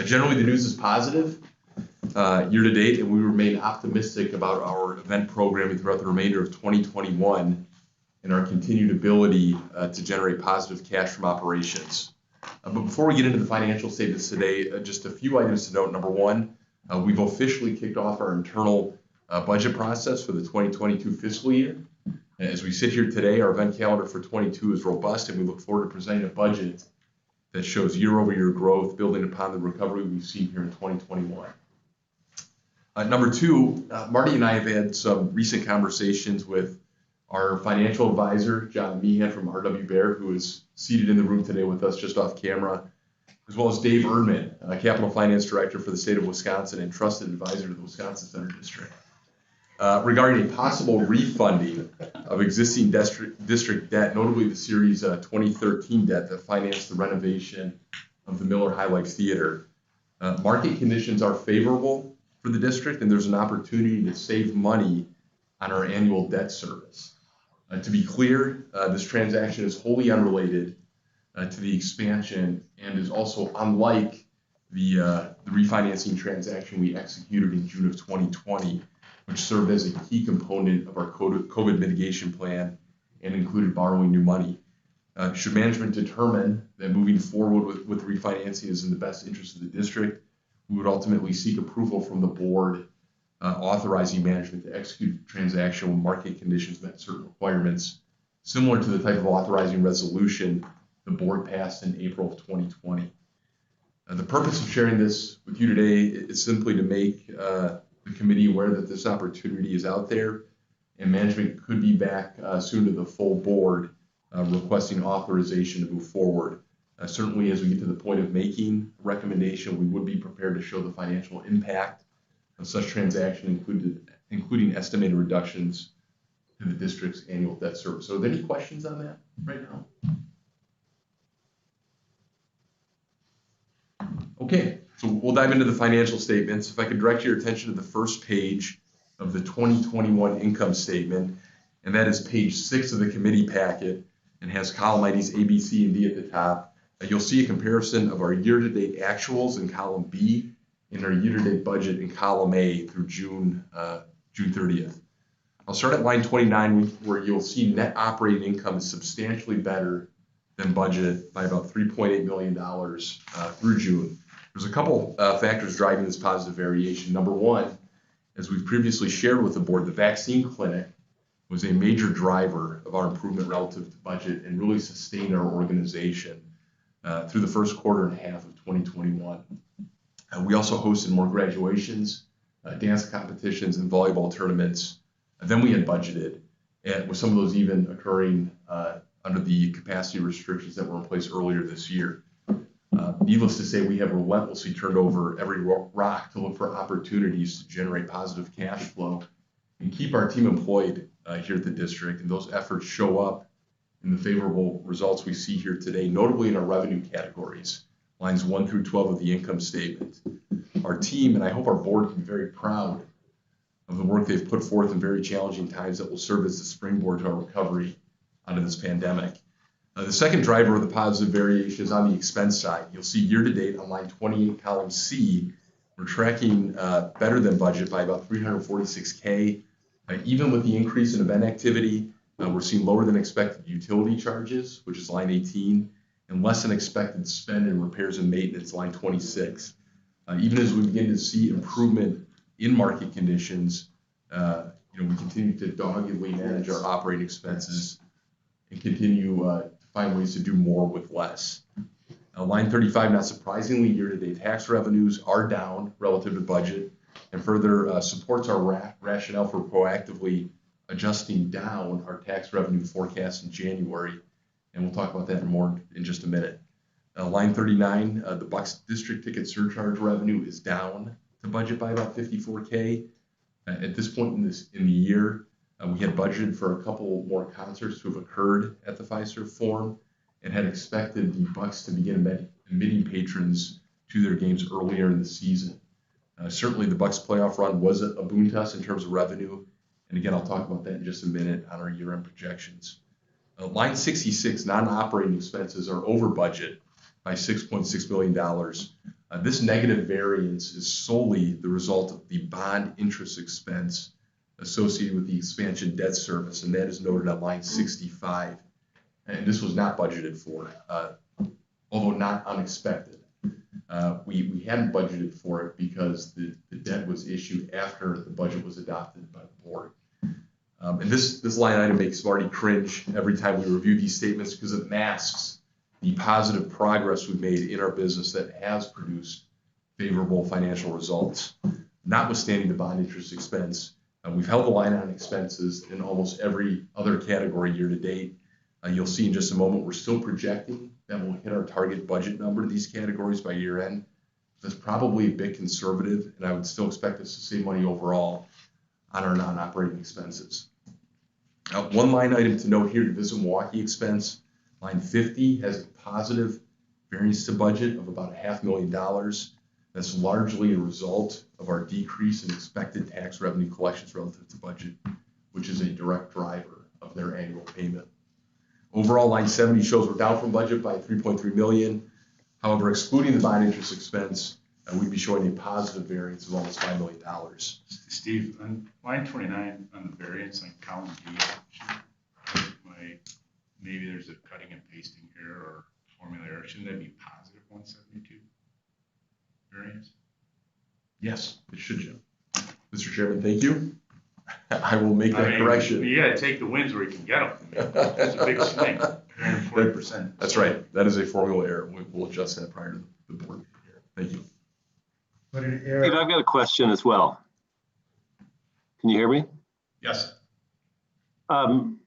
Generally, the news is positive year-to-date, and we remain optimistic about our event programming throughout the remainder of 2021 and our continued ability to generate positive cash from operations. But before we get into the financial statements today, just a few items to note. Number one, we've officially kicked off our internal budget process for the 2022 fiscal year. As we sit here today, our event calendar for 22 is robust, and we look forward to presenting a budget that shows year-over-year growth, building upon the recovery we've seen here in 2021. Number two, Marty and I have had some recent conversations with our financial advisor, John Meehan from R.W. Baird, who is seated in the room today with us just off camera, as well as Dave Erdman, Capital Finance Director for the state of Wisconsin and trusted advisor to the Wisconsin Center District, regarding a possible refunding of existing district debt, notably the Series 2013 debt that financed the renovation of the Miller High Life Theater. Market conditions are favorable for the district, and there's an opportunity to save money on our annual debt service. To be clear, this transaction is wholly unrelated to the expansion and is also unlike the refinancing transaction we executed in June of 2020, which served as a key component of our COVID mitigation plan and included borrowing new money. Should management determine that moving forward with refinancing is in the best interest of the district, we would ultimately seek approval from the board authorizing management to execute the transaction when market conditions met certain requirements, similar to the type of authorizing resolution the board passed in April of 2020. The purpose of sharing this with you today is simply to make the committee aware that this opportunity is out there, and management could be back soon to the full board requesting authorization to move forward. Certainly, as we get to the point of making a recommendation, we would be prepared to show the financial impact of such transaction, including estimated reductions to the district's annual debt service. So are there any questions on that right now? Okay, so we'll dive into the financial statements. If I could direct your attention to the first page of the 2021 income statement, and that is page 6 of the committee packet, and has column IDs A, B, C, and D at the top. You'll see a comparison of our year-to-date actuals in column B and our year-to-date budget in column A through June 30th. I'll start at line 29, where you'll see net operating income is substantially better than budgeted by about $3.8 million through June. There's a couple factors driving this positive variation. Number one, as we've previously shared with the board, the vaccine clinic was a major driver of our improvement relative to budget and really sustained our organization through the first quarter and a half of 2021. We also hosted more graduations, dance competitions, and volleyball tournaments than we had budgeted, and with some of those even occurring under the capacity restrictions that were in place earlier this year. Needless to say, we have relentlessly turned over every rock to look for opportunities to generate positive cash flow and keep our team employed here at the district, and those efforts show up in the favorable results we see here today, notably in our revenue categories, lines 1 through 12 of the income statement. Our team, and I hope our board, can be very proud of the work they've put forth in very challenging times that will serve as the springboard to our recovery out of this pandemic. The second driver of the positive variation is on the expense side. You'll see year-to-date on line 28, column C, we're tracking better than budget by about $346K. Even with the increase in event activity, we're seeing lower than expected utility charges, which is line 18, and less than expected spend in repairs and maintenance, line 26. Even as we begin to see improvement in market conditions, we continue to doggedly manage our operating expenses and continue to find ways to do more with less. Line 35, not surprisingly, year-to-date tax revenues are down relative to budget, and further supports our rationale for proactively adjusting down our tax revenue forecast in January, and we'll talk about that more in just a minute. Line 39, the Bucks district ticket surcharge revenue is down to budget by about $54K. At this point in the year, we had budgeted for a couple more concerts to have occurred at the Fiserv Forum, and had expected the Bucks to begin admitting patrons to their games earlier in the season. Certainly, the Bucks playoff run was a boon to us in terms of revenue, and again, I'll talk about that in just a minute on our year-end projections. Line 66, non-operating expenses are over budget by $6.6 billion. This negative variance is solely the result of the bond interest expense associated with the expansion debt service, and that is noted on line 65. And this was not budgeted for, although not unexpected. We hadn't budgeted for it because the debt was issued after the budget was adopted by the board. And this line item makes Marty cringe every time we review these statements because it masks the positive progress we've made in our business that has produced favorable financial results. Notwithstanding the bond interest expense, we've held the line on expenses in almost every other category year to date. You'll see in just a moment, we're still projecting that we'll hit our target budget number in these categories by year end. That's probably a bit conservative, and I would still expect us to save money overall on our non-operating expenses. One line item to note here, the Visit Milwaukee expense, line 50 has a positive variance to budget of about $500,000. That's largely a result of our decrease in expected tax revenue collections relative to budget, which is a direct driver of their annual payment. Overall, line 70 shows we're down from budget by $3.3 million. However, excluding the bond interest expense, we'd be showing a positive variance of almost $5 million. Steve, on line 29 on the variance on column D, maybe there's a cutting and pasting here or formula error. Shouldn't that be positive 172 variance? Yes, it should, Jim. Mr. Chairman, thank you. I will make that correction. You got to take the wins where you can get them. It's a big swing. 40%. That's right. That is a formula error. We'll adjust that prior to the board meeting here. Thank you. But an Steve, error, I've got a question as well. Can you hear me? Yes. In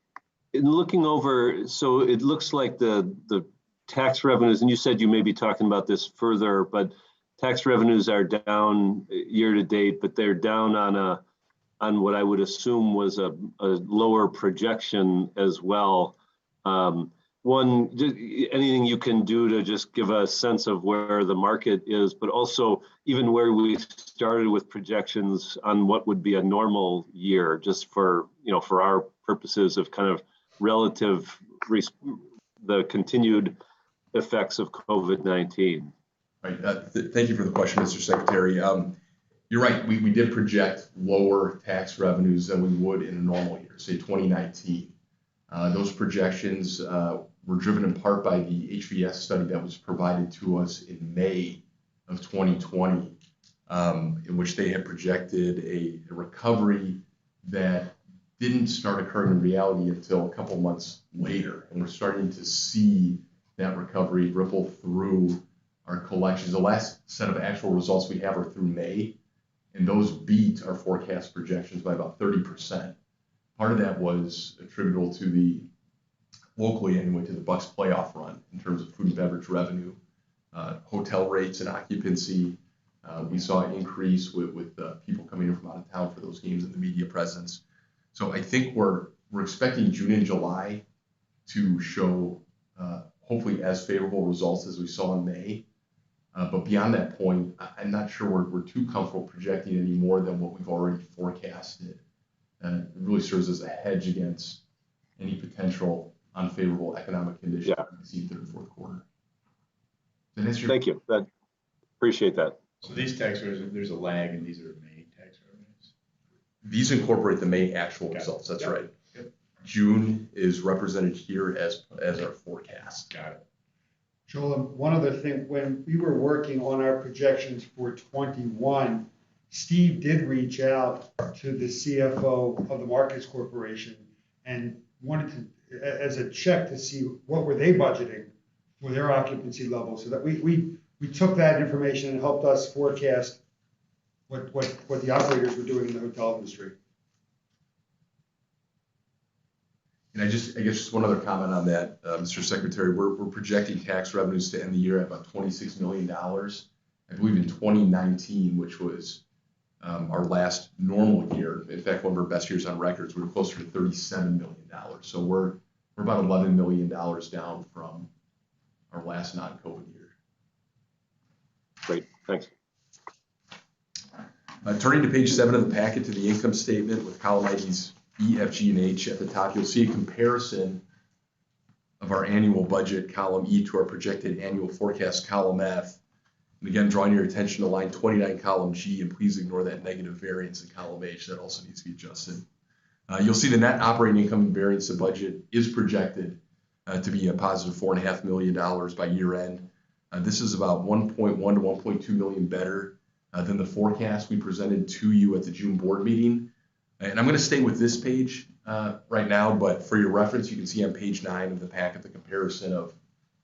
looking over, so it looks like the tax revenues, and you said you may be talking about this further, but tax revenues are down year to date, but they're down on what I would assume was a lower projection as well. One, anything you can do to just give a sense of where the market is, but also even where we started with projections on what would be a normal year, just for our purposes of kind of relative the continued effects of COVID-19. Right. Thank you for the question, Mr. Secretary. You're right. We did project lower tax revenues than we would in a normal year, say 2019. Those projections were driven in part by the HVS study that was provided to us in May of 2020, in which they had projected a recovery that didn't start occurring in reality until a couple months later. And we're starting to see that recovery ripple through our collections. The last set of actual results we have are through May, and those beat our forecast projections by about 30%. Part of that was attributable to locally anyway, to the Bucks playoff run in terms of food and beverage revenue, hotel rates and occupancy. We saw an increase with people coming in from out of town for those games and the media presence. So I think we're expecting June and July to show hopefully as favorable results as we saw in May. But beyond that point, I'm not sure we're too comfortable projecting any more than what we've already forecasted. And it really serves as a hedge against any potential unfavorable economic conditions Yeah. we see through the fourth quarter. Did that answer your- Thank you. Appreciate that. So these tax revenues, there's a lag and these are May tax revenues. These incorporate the May actual Got it. results, that's Yep. right. Yep. June is represented here as our forecast. Got it. Joel, and one other thing, when we were working on our projections for 21, Steve did reach out to the CFO of the Markets Corporation and wanted to, as a check to see what were they budgeting for their occupancy level, so that we took that information and helped us forecast what the operators were doing in the hotel industry. And I guess just one other comment on that, Mr. Secretary, we're projecting tax revenues to end the year at about $26 million. I believe in 2019, which was our last normal year, in fact, one of our best years on records, we were closer to $37 million. So we're about $11 million down from our last non-COVID year. Great, thanks. Turning to page 7 of the packet to the income statement with column IDs E, F, G, and H at the top, you'll see a comparison of our annual budget, column E, to our projected annual forecast, column F. And again, drawing your attention to line 29, column G, and please ignore that negative variance in column H. That also needs to be adjusted. You'll see the net operating income variance to budget is projected to be a positive $4.5 million by year end. This is about 1.1 to 1.2 million better than the forecast we presented to you at the June board meeting. And I'm going to stay with this page right now, but for your reference, you can see on page 9 of the packet the comparison of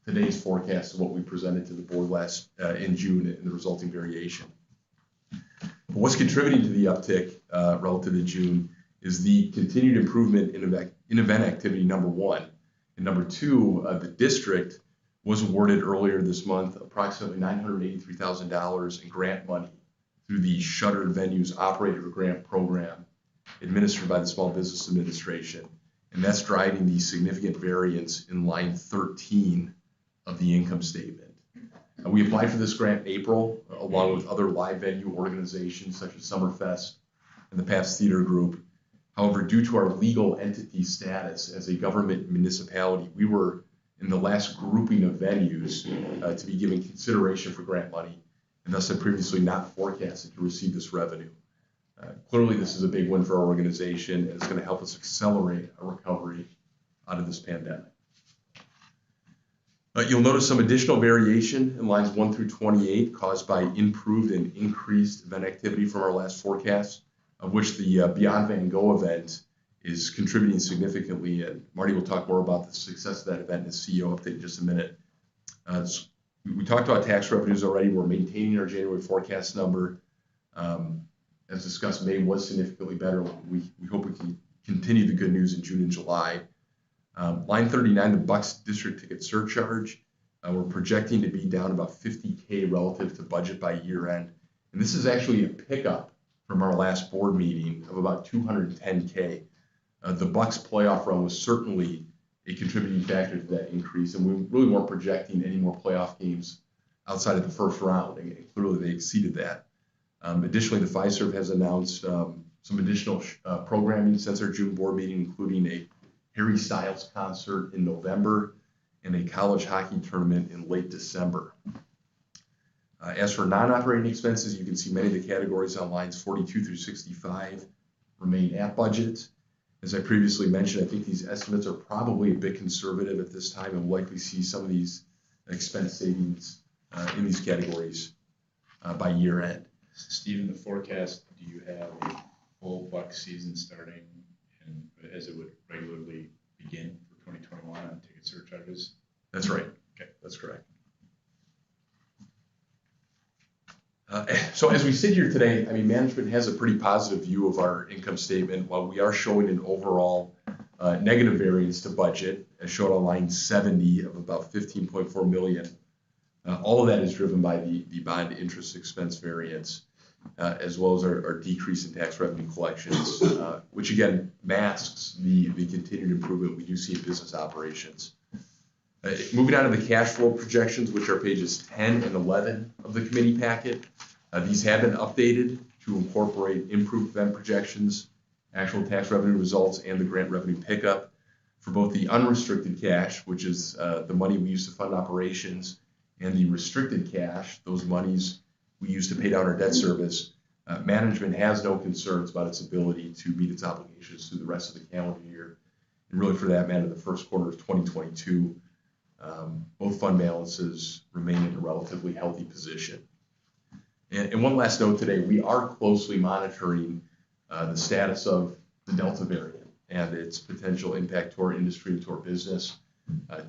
today's forecast to what we presented to the board last in June and the resulting variation. But what's contributing to the uptick relative to June is the continued improvement in event activity, number one. And number two, the district was awarded earlier this month approximately $983,000 in grant money through the Shuttered Venues Operator Grant Program administered by the Small Business Administration. And that's driving the significant variance in line 13 of the income statement. We applied for this grant in April, along with other live venue organizations such as Summerfest and the Pabst Theater Group. However, due to our legal entity status as a government municipality, we were in the last grouping of venues to be given consideration for grant money, and thus had previously not forecasted to receive this revenue. Clearly, this is a big win for our organization, and it's going to help us accelerate our recovery out of this pandemic. You'll notice some additional variation in lines 1 through 28 caused by improved and increased event activity from our last forecast, of which the Beyond Van Gogh event is contributing significantly. And Marty will talk more about the success of that event in his CEO update in just a minute. We talked about tax revenues already. We're maintaining our January forecast number. As discussed, May was significantly better. We hope we can continue the good news in June and July. Line 39, the Bucks district ticket surcharge, we're projecting to be down about $50K relative to budget by year end. And this is actually a pickup from our last board meeting of about $210K. The Bucks playoff run was certainly a contributing factor to that increase, and we really weren't projecting any more playoff games outside of the first round, and clearly they exceeded that. Additionally, the FISERV has announced some additional programming since our June board meeting, including a Harry Styles concert in November and a college hockey tournament in late December. As for non-operating expenses, you can see many of the categories on lines 42 through 65 remain at budget. As I previously mentioned, I think these estimates are probably a bit conservative at this time, and we'll likely see some of these expense savings in these categories by year end. Steve, in the forecast, do you have a full Bucks season starting and as it would regularly begin for 2021 on ticket surcharges? That's right. Okay, that's correct. So as we sit here today, I mean, management has a pretty positive view of our income statement. While we are showing an overall negative variance to budget, as shown on line 70 of about $15.4 million, all of that is driven by the bond interest expense variance, as well as our decrease in tax revenue collections, which again masks the continued improvement we do see in business operations. Moving on to the cash flow projections, which are pages 10 and 11 of the committee packet. These have been updated to incorporate improved event projections, actual tax revenue results, and the grant revenue pickup. For both the unrestricted cash, which is the money we use to fund operations, and the restricted cash, those monies we use to pay down our debt service, management has no concerns about its ability to meet its obligations through the rest of the calendar year. And really, for that matter, the first quarter of 2022, both fund balances remain in a relatively healthy position. And one last note today, we are closely monitoring the status of the Delta variant and its potential impact to our industry and to our business.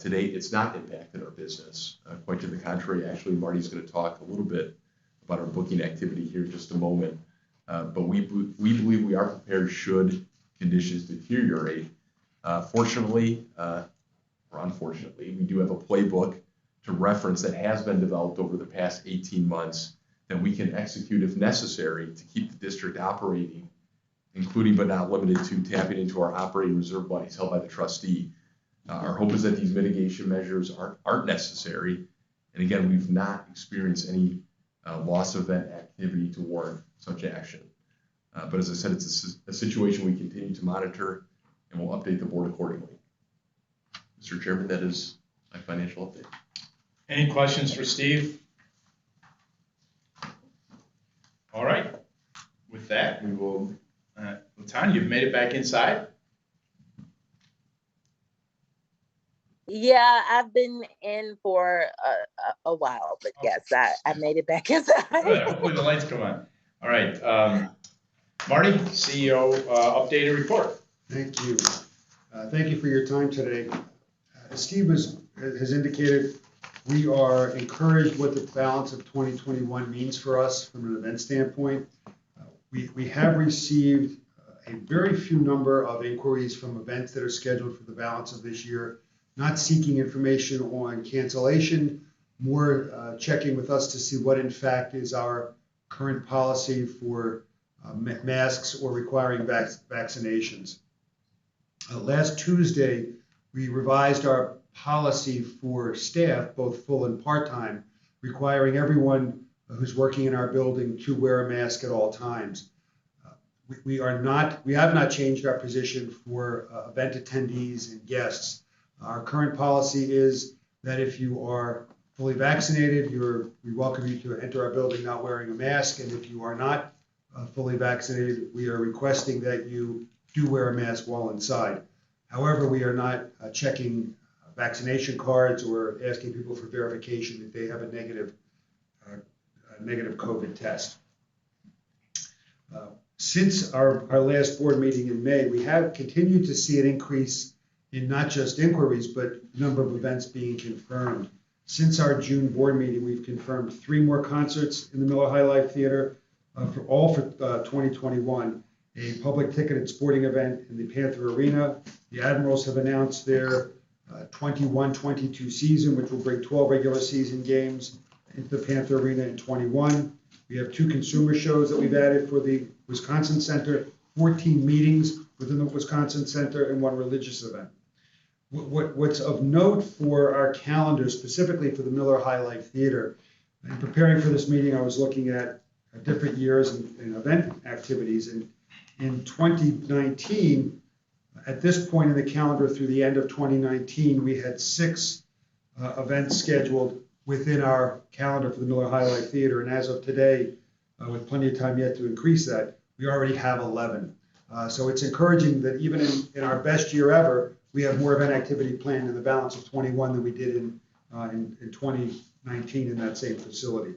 To date, it's not impacted our business. Quite to the contrary, actually, Marty's going to talk a little bit about our booking activity here in just a moment. But we believe we are prepared should conditions deteriorate. Fortunately, or unfortunately, we do have a playbook to reference that has been developed over the past 18 months that we can execute if necessary to keep the district operating, including but not limited to tapping into our operating reserve monies held by the trustee. Our hope is that these mitigation measures aren't necessary. And again, we've not experienced any loss event activity to warrant such action. But as I said, it's a situation we continue to monitor, and we'll update the board accordingly. Mr. Chairman, that is my financial update. Any questions for Steve? All right. With that, we will, Latan, you've made it back inside. Yeah, I've been in for a while, but yes, I made it back inside. Good. Hopefully the lights come on. All right. Marty, CEO, updated report. Thank you. Thank you for your time today. As Steve has indicated, we are encouraged what the balance of 2021 means for us from an event standpoint. We have received a very few number of inquiries from events that are scheduled for the balance of this year, not seeking information on cancellation, more checking with us to see what in fact is our current policy for masks or requiring vaccinations. Last Tuesday, we revised our policy for staff, both full and part-time, requiring everyone who's working in our building to wear a mask at all times. We have not changed our position for event attendees and guests. Our current policy is that if you are fully vaccinated, we welcome you to enter our building not wearing a mask, and if you are not fully vaccinated, we are requesting that you do wear a mask while inside. However, we are not checking vaccination cards or asking people for verification that they have a negative COVID test. Since our last board meeting in May, we have continued to see an increase in not just inquiries, but number of events being confirmed. Since our June board meeting, we've confirmed 3 more concerts in the Miller High Life Theater, for 2021, a public ticketed sporting event in the Panther Arena. The Admirals have announced their 21-22 season, which will bring 12 regular season games into the Panther Arena in 21. We have 2 consumer shows that we've added for the Wisconsin Center, 14 meetings within the Wisconsin Center, and 1 religious event. What's of note for our calendar, specifically for the Miller High Life Theater, in preparing for this meeting, I was looking at different years and event activities. And in 2019, at this point in the calendar through the end of 2019, we had 6 events scheduled within our calendar for the Miller High Life Theater. And as of today, with plenty of time yet to increase that, we already have 11. So it's encouraging that even in our best year ever, we have more event activity planned in the balance of 21 than we did in 2019 in that same facility.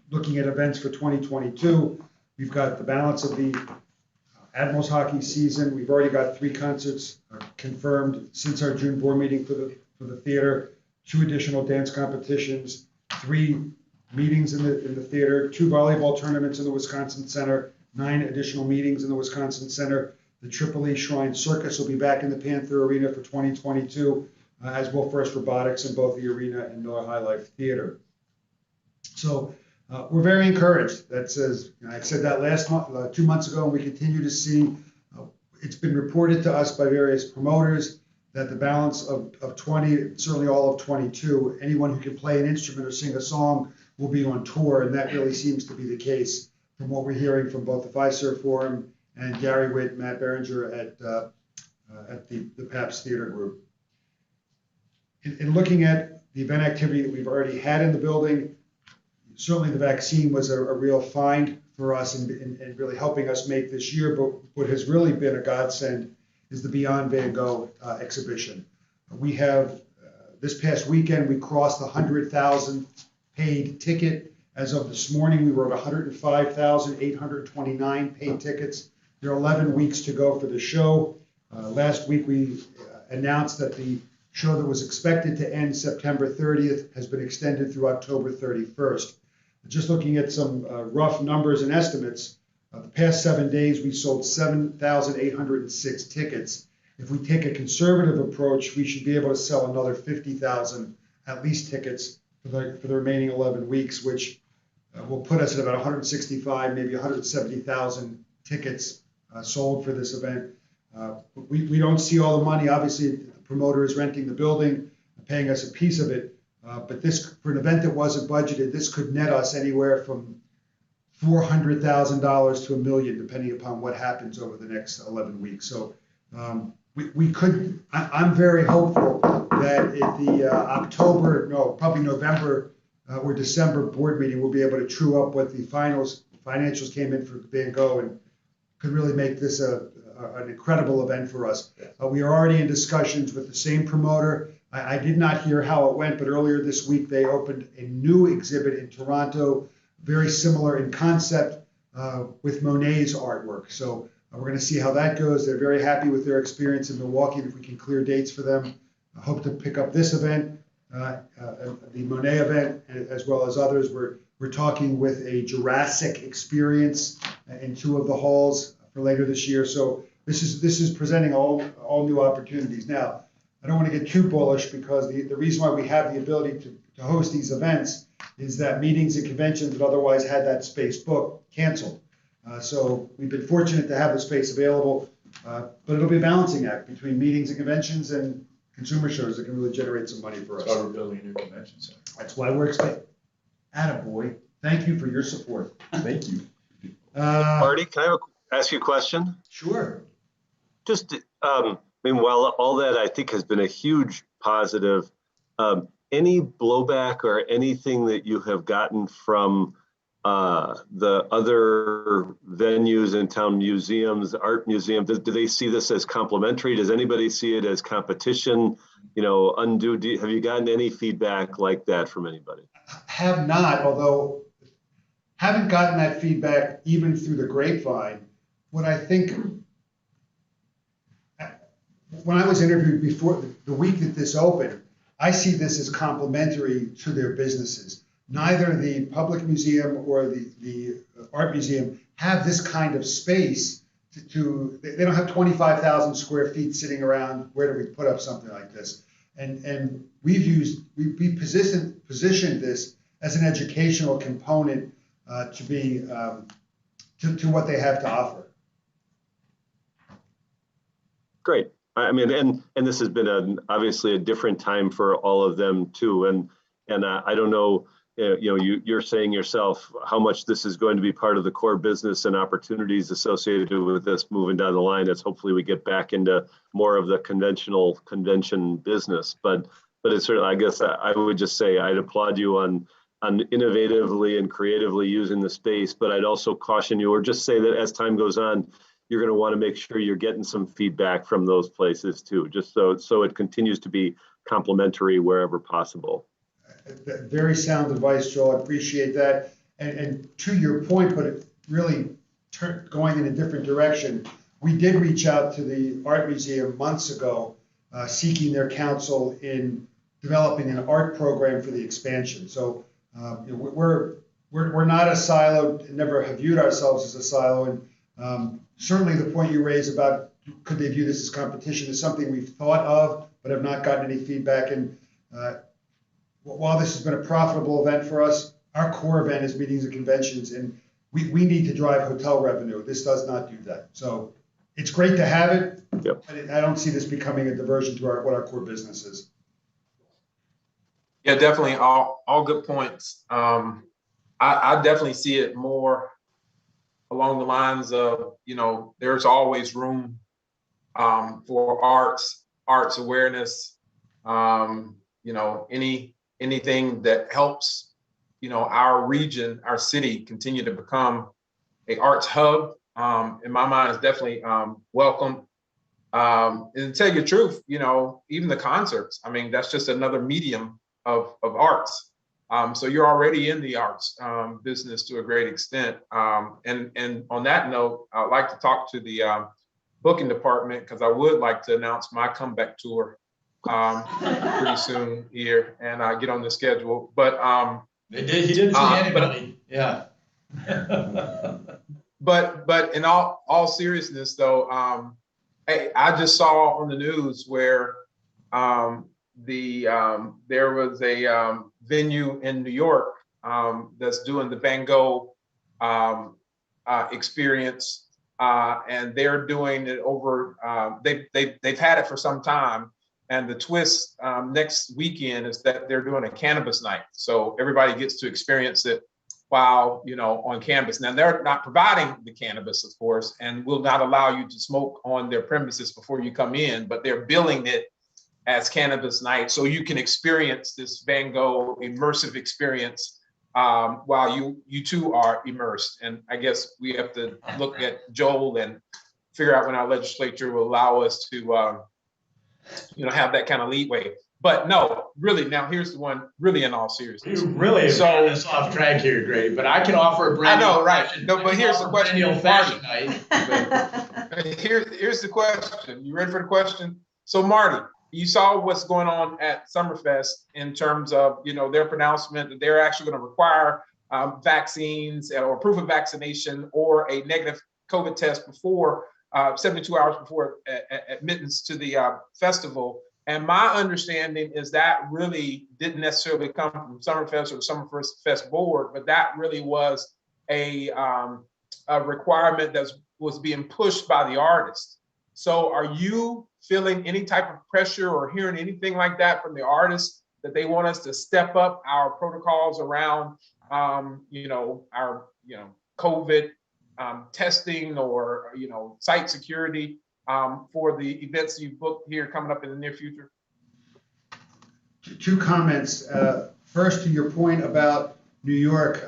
Looking at events for 2022, we've got the balance of the Admirals hockey season. We've already got 3 concerts confirmed since our June board meeting for the theater, 2 additional dance competitions, 3 meetings in the theater, 2 volleyball tournaments in the Wisconsin Center, 9 additional meetings in the Wisconsin Center. The Tripoli Shrine Circus will be back in the Panther Arena for 2022, as will First Robotics in both the arena and Miller High Life Theater. So we're very encouraged. That says, I said that last month, 2 months ago, and we continue to see, it's been reported to us by various promoters that the balance of 20, certainly all of 22, anyone who can play an instrument or sing a song will be on tour, and that really seems to be the case from what we're hearing from both the Fiserv Forum and Gary Witt, Matt Berenger at at the Pabst Theater Group. In looking at the event activity that we've already had in the building, certainly the vaccine was a real find for us and really helping us make this year, but what has really been a godsend is the Beyond Van Gogh exhibition. We have, this past weekend, we crossed the 100,000 paid ticket. As of this morning, we were at 105,829 paid tickets. There are 11 weeks to go for the show. Last week, we announced that the show that was expected to end September 30th has been extended through October 31st. Just looking at some rough numbers and estimates, the past 7 days, we sold 7,806 tickets. If we take a conservative approach, we should be able to sell another 50,000 at least tickets for the remaining 11 weeks, which will put us at about 165, maybe 170,000 tickets sold for this event. We don't see all the money. Obviously, the promoter is renting the building, paying us a piece of it. But this, for an event that wasn't budgeted, this could net us anywhere from $400,000 to $1 million, depending upon what happens over the next 11 weeks. So we could. I'm very hopeful that at the probably November or December board meeting, we'll be able to true up what the financials came in for Van Gogh and could really make this an incredible event for us. We are already in discussions with the same promoter. I did not hear how it went, but earlier this week they opened a new exhibit in Toronto, very similar in concept with Monet's artwork. So we're going to see how that goes. They're very happy with their experience in Milwaukee. If we can clear dates for them, I hope to pick up this event, the Monet event, as well as others. We're talking with a Jurassic experience in 2 of the halls for later this year. So this is presenting all new opportunities. Now, I don't want to get too bullish because the reason why we have the ability to host these events is that meetings and conventions that otherwise had that space booked canceled. So we've been fortunate to have the space available, but it'll be a balancing act between meetings and conventions and consumer shows that can really generate some money for us. That's why we're building a new convention center. That's why we're expanding. Attaboy. Thank you for your support. Thank you. Marty, can I ask you a question? Sure. Just, while all that I think has been a huge positive, any blowback or anything that you have gotten from the other venues in town, museums, art museum, do they see this as complementary? Does anybody see it as competition? Undue? Have you gotten any feedback like that from anybody? Have not, although haven't gotten that feedback even through the grapevine. What I think, when I was interviewed before the week that this opened, I see this as complementary to their businesses. Neither the public museum or the art museum have this kind of space they don't have 25,000 square feet sitting around. Where do we put up something like this? And we positioned this as an educational component to be to what they have to offer. Great. And this has been obviously a different time for all of them too. And I don't know, you're saying yourself how much this is going to be part of the core business and opportunities associated with this moving down the line as hopefully we get back into more of the convention business. But it's certainly, I guess I would just say I'd applaud you on innovatively and creatively using the space, but I'd also caution you or just say that as time goes on, you're going to want to make sure you're getting some feedback from those places too, just so it continues to be complementary wherever possible. Very sound advice, Joel. I appreciate that. And to your point, but it really going in a different direction. We did reach out to the art museum months ago, seeking their counsel in developing an art program for the expansion. So we're not a silo, never have viewed ourselves as a silo. And certainly the point you raise about could they view this as competition is something we've thought of, but have not gotten any feedback. And while this has been a profitable event for us, our core event is meetings and conventions, and we need to drive hotel revenue. This does not do that. So it's great to have it, Yep. but I don't see this becoming a diversion to what our core business is. Yeah, definitely. All good points. I definitely see it more along the lines of, there's always room for arts awareness, anything that helps, our region, our city continue to become a arts hub, in my mind is definitely welcome. And to tell you the truth, even the concerts, I mean, that's just another medium of arts. So you're already in the arts business to a great extent. And on that note, I'd like to talk to the booking department, because I would like to announce my comeback tour pretty soon here and get on the schedule. But He didn't see anybody. Yeah. But in all seriousness, though, I just saw on the news where there was a venue in New York that's doing the Van Gogh experience, and they're doing it over. They've had it for some time, and the twist next weekend is that they're doing a cannabis night, so everybody gets to experience it while on campus. Now they're not providing the cannabis, of course, and will not allow you to smoke on their premises before you come in, but they're billing it as cannabis night, so you can experience this Van Gogh immersive experience while you too are immersed. And I guess we have to look at Joel and figure out when our legislature will allow us to have that kind of leeway. But no, really, now here's the one, really in all seriousness. You really have gotten us off track here, Grady, but I can offer a brand new. I know, right? No, but here's the question. Fashion night. Here's the question. You ready for the question? So Marty, you saw what's going on at Summerfest in terms of, their pronouncement that they're actually going to require vaccines or proof of vaccination or a negative COVID test before 72 hours before admittance to the festival. And my understanding is that really didn't necessarily come from Summerfest or the Summerfest board, but that really was a requirement that was being pushed by the artists. So are you feeling any type of pressure or hearing anything like that from the artists that they want us to step up our protocols around, our COVID testing or, site security for the events you've booked here coming up in the near future? Two comments. First, to your point about New York,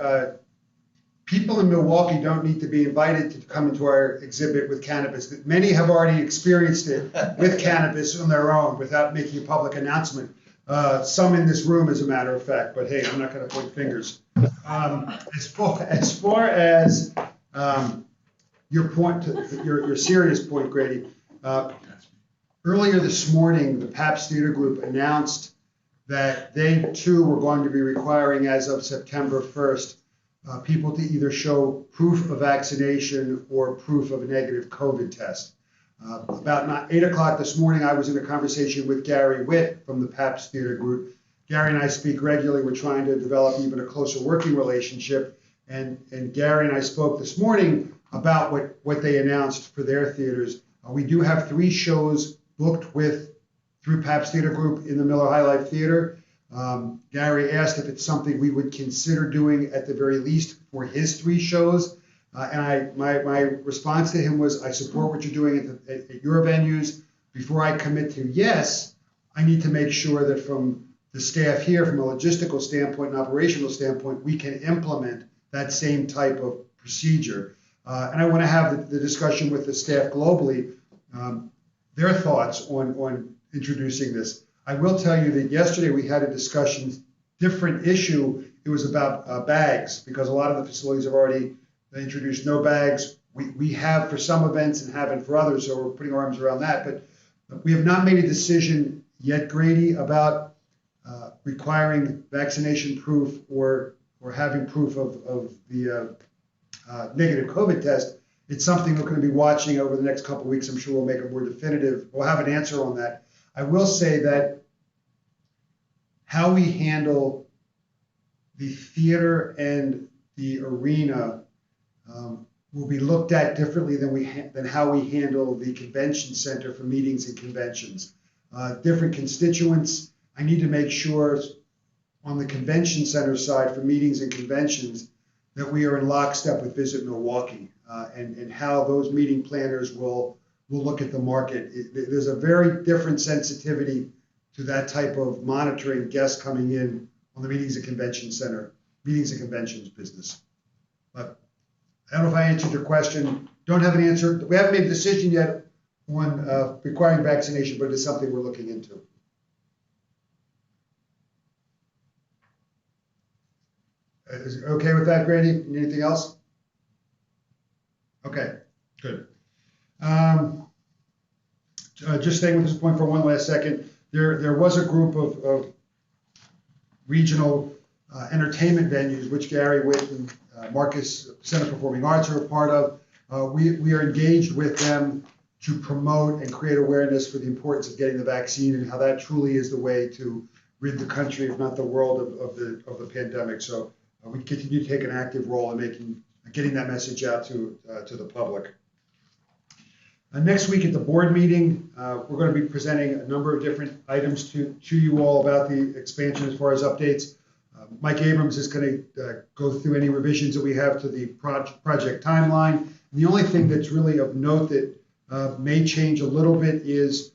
people in Milwaukee don't need to be invited to come into our exhibit with cannabis. Many have already experienced it with cannabis on their own without making a public announcement. Some in this room, as a matter of fact, but hey, I'm not going to point fingers. As far as your point, your serious point, Grady, earlier this morning, the Pabst Theater Group announced that they too were going to be requiring, as of September 1st, people to either show proof of vaccination or proof of a negative COVID test. About 8 o'clock this morning, I was in a conversation with Gary Witt from the Pabst Theater Group. Gary and I speak regularly. We're trying to develop even a closer working relationship. And Gary and I spoke this morning about what they announced for their theaters. We do have 3 shows booked through Pabst Theater Group in the Miller High Life Theater. Gary asked if it's something we would consider doing at the very least for his 3 shows. And my response to him was, I support what you're doing at your venues. Before I commit to yes, I need to make sure that from the staff here, from a logistical standpoint and operational standpoint, we can implement that same type of procedure. And I want to have the discussion with the staff globally, their thoughts on introducing this. I will tell you that yesterday we had a discussion, different issue. It was about bags, because a lot of the facilities have already introduced no bags. We have for some events and haven't for others, so we're putting our arms around that. But we have not made a decision yet, Grady, about requiring vaccination proof or having proof of the negative COVID test. It's something we're going to be watching over the next couple of weeks. I'm sure we'll make it more definitive. We'll have an answer on that. I will say that how we handle the theater and the arena will be looked at differently than how we handle the convention center for meetings and conventions. Different constituents. I need to make sure on the convention center side for meetings and conventions that we are in lockstep with Visit Milwaukee and how those meeting planners will we'll look at the market. There's a very different sensitivity to that type of monitoring guests coming in on the meetings and conventions business. But I don't know if I answered your question. Don't have an answer. We haven't made a decision yet on requiring vaccination, but it is something we're looking into. Is it okay with that, Grady? Anything else? Okay, good. Just staying with this point for one last second, there was a group of regional entertainment venues, which Gary Witt and Marcus Center for Performing Arts are a part of. We are engaged with them to promote and create awareness for the importance of getting the vaccine and how that truly is the way to rid the country, if not the world, of the pandemic. So we continue to take an active role in getting that message out to the public. Next week at the board meeting, we're going to be presenting a number of different items to you all about the expansion as far as updates. Mike Abrams is going to go through any revisions that we have to the project timeline. And the only thing that's really of note that may change a little bit is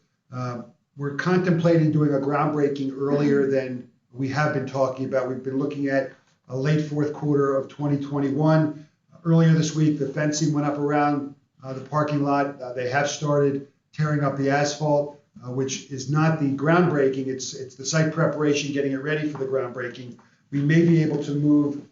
we're contemplating doing a groundbreaking earlier than we have been talking about. We've been looking at a late fourth quarter of 2021. Earlier this week, the fencing went up around the parking lot. They have started tearing up the asphalt, which is not the groundbreaking. It's the site preparation, getting it ready for the groundbreaking. We may be able to move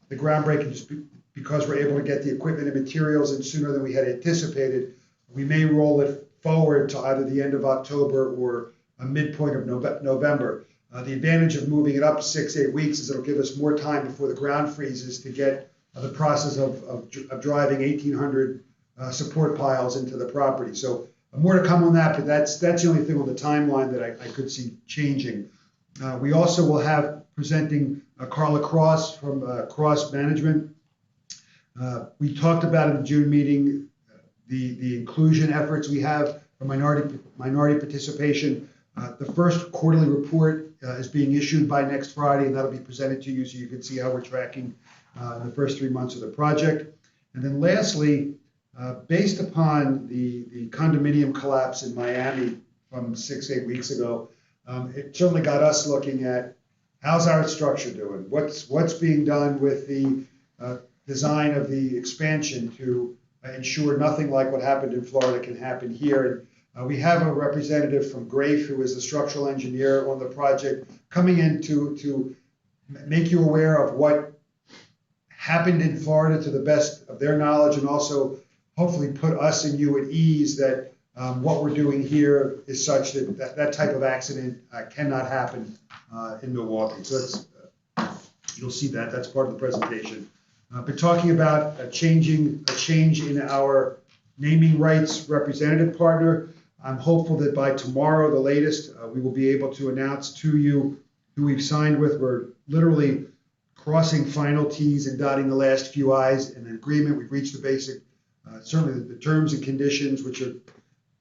the groundbreaking just because we're able to get the equipment and materials in sooner than we had anticipated. We may roll it forward to either the end of October or a midpoint of November. The advantage of moving it up 6-8 weeks is it'll give us more time before the ground freezes to get the process of driving 1,800 support piles into the property. So more to come on that, but that's the only thing on the timeline that I could see changing. We also will have presenting Carla Cross from Cross Management. We talked about in the June meeting the inclusion efforts we have for minority participation. The first quarterly report is being issued by next Friday, and that'll be presented to you so you can see how we're tracking in the first 3 months of the project. And then lastly, based upon the condominium collapse in Miami from 6-8 weeks ago, it certainly got us looking at how's our structure doing? What's being done with the design of the expansion to ensure nothing like what happened in Florida can happen here. And we have a representative from Grafe, who is the structural engineer on the project, coming in to make you aware of what happened in Florida to the best of their knowledge, and also hopefully put us and you at ease that what we're doing here is such that type of accident cannot happen in Milwaukee. So you'll see that. That's part of the presentation. But talking about a change in our naming rights representative partner, I'm hopeful that by tomorrow, the latest, we will be able to announce to you who we've signed with. We're literally crossing final T's and dotting the last few I's in an agreement. We've reached the basic, certainly the terms and conditions, which are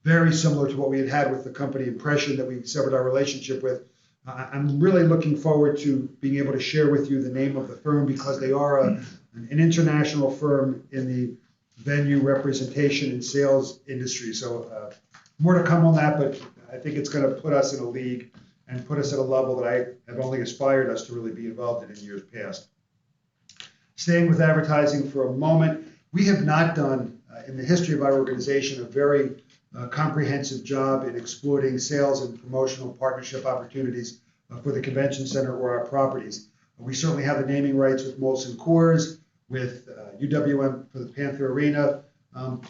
very similar to what we had with the company Impression that we severed our relationship with. I'm really looking forward to being able to share with you the name of the firm, because they are an international firm in the venue representation and sales industry. So more to come on that, but I think it's going to put us in a league and put us at a level that I have only aspired us to really be involved in years past. Staying with advertising for a moment, we have not done, in the history of our organization, a very comprehensive job in exploiting sales and promotional partnership opportunities for the convention center or our properties. We certainly have the naming rights with Molson Coors, with UWM for the Panther Arena,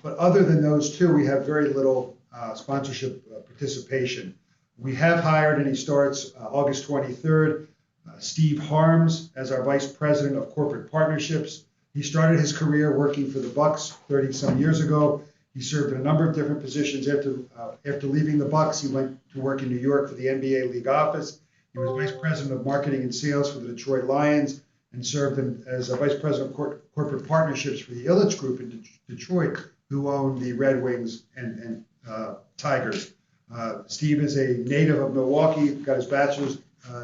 but other than those two, we have very little sponsorship participation. We have hired, and he starts August 23rd, Steve Harms as our Vice President of Corporate Partnerships. He started his career working for the Bucks 30-some years ago. He served in a number of different positions. After leaving the Bucks, he went to work in New York for the NBA League office. He was Vice President of Marketing and Sales for the Detroit Lions, and served as a Vice President of Corporate Partnerships for the Ilitch Group in Detroit, who owned the Red Wings and Tigers. Steve is a native of Milwaukee, got his bachelor's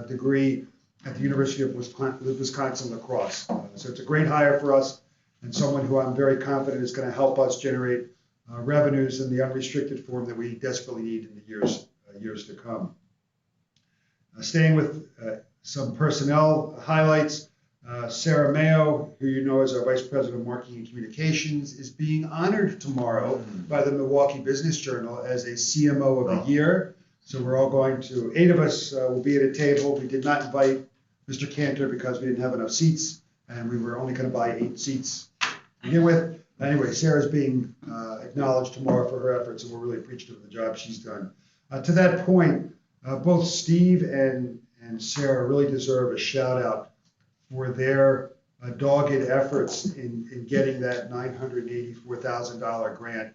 degree at the University of Wisconsin La Crosse. So it's a great hire for us, and someone who I'm very confident is going to help us generate revenues in the unrestricted form that we desperately need in the years to come. Staying with some personnel highlights, Sarah Mayo, who you know as our Vice President of Marketing and Communications, is being honored tomorrow by the Milwaukee Business Journal as a CMO of the Year. So we're all going to, 8 of us will be at a table. We did not invite Mr. Cantor because we didn't have enough seats, and we were only going to buy 8 seats to begin with. Anyway, Sarah's being acknowledged tomorrow for her efforts, and we're really appreciative of the job she's done. To that point, both Steve and Sarah really deserve a shout out for their dogged efforts in getting that $984,000 grant.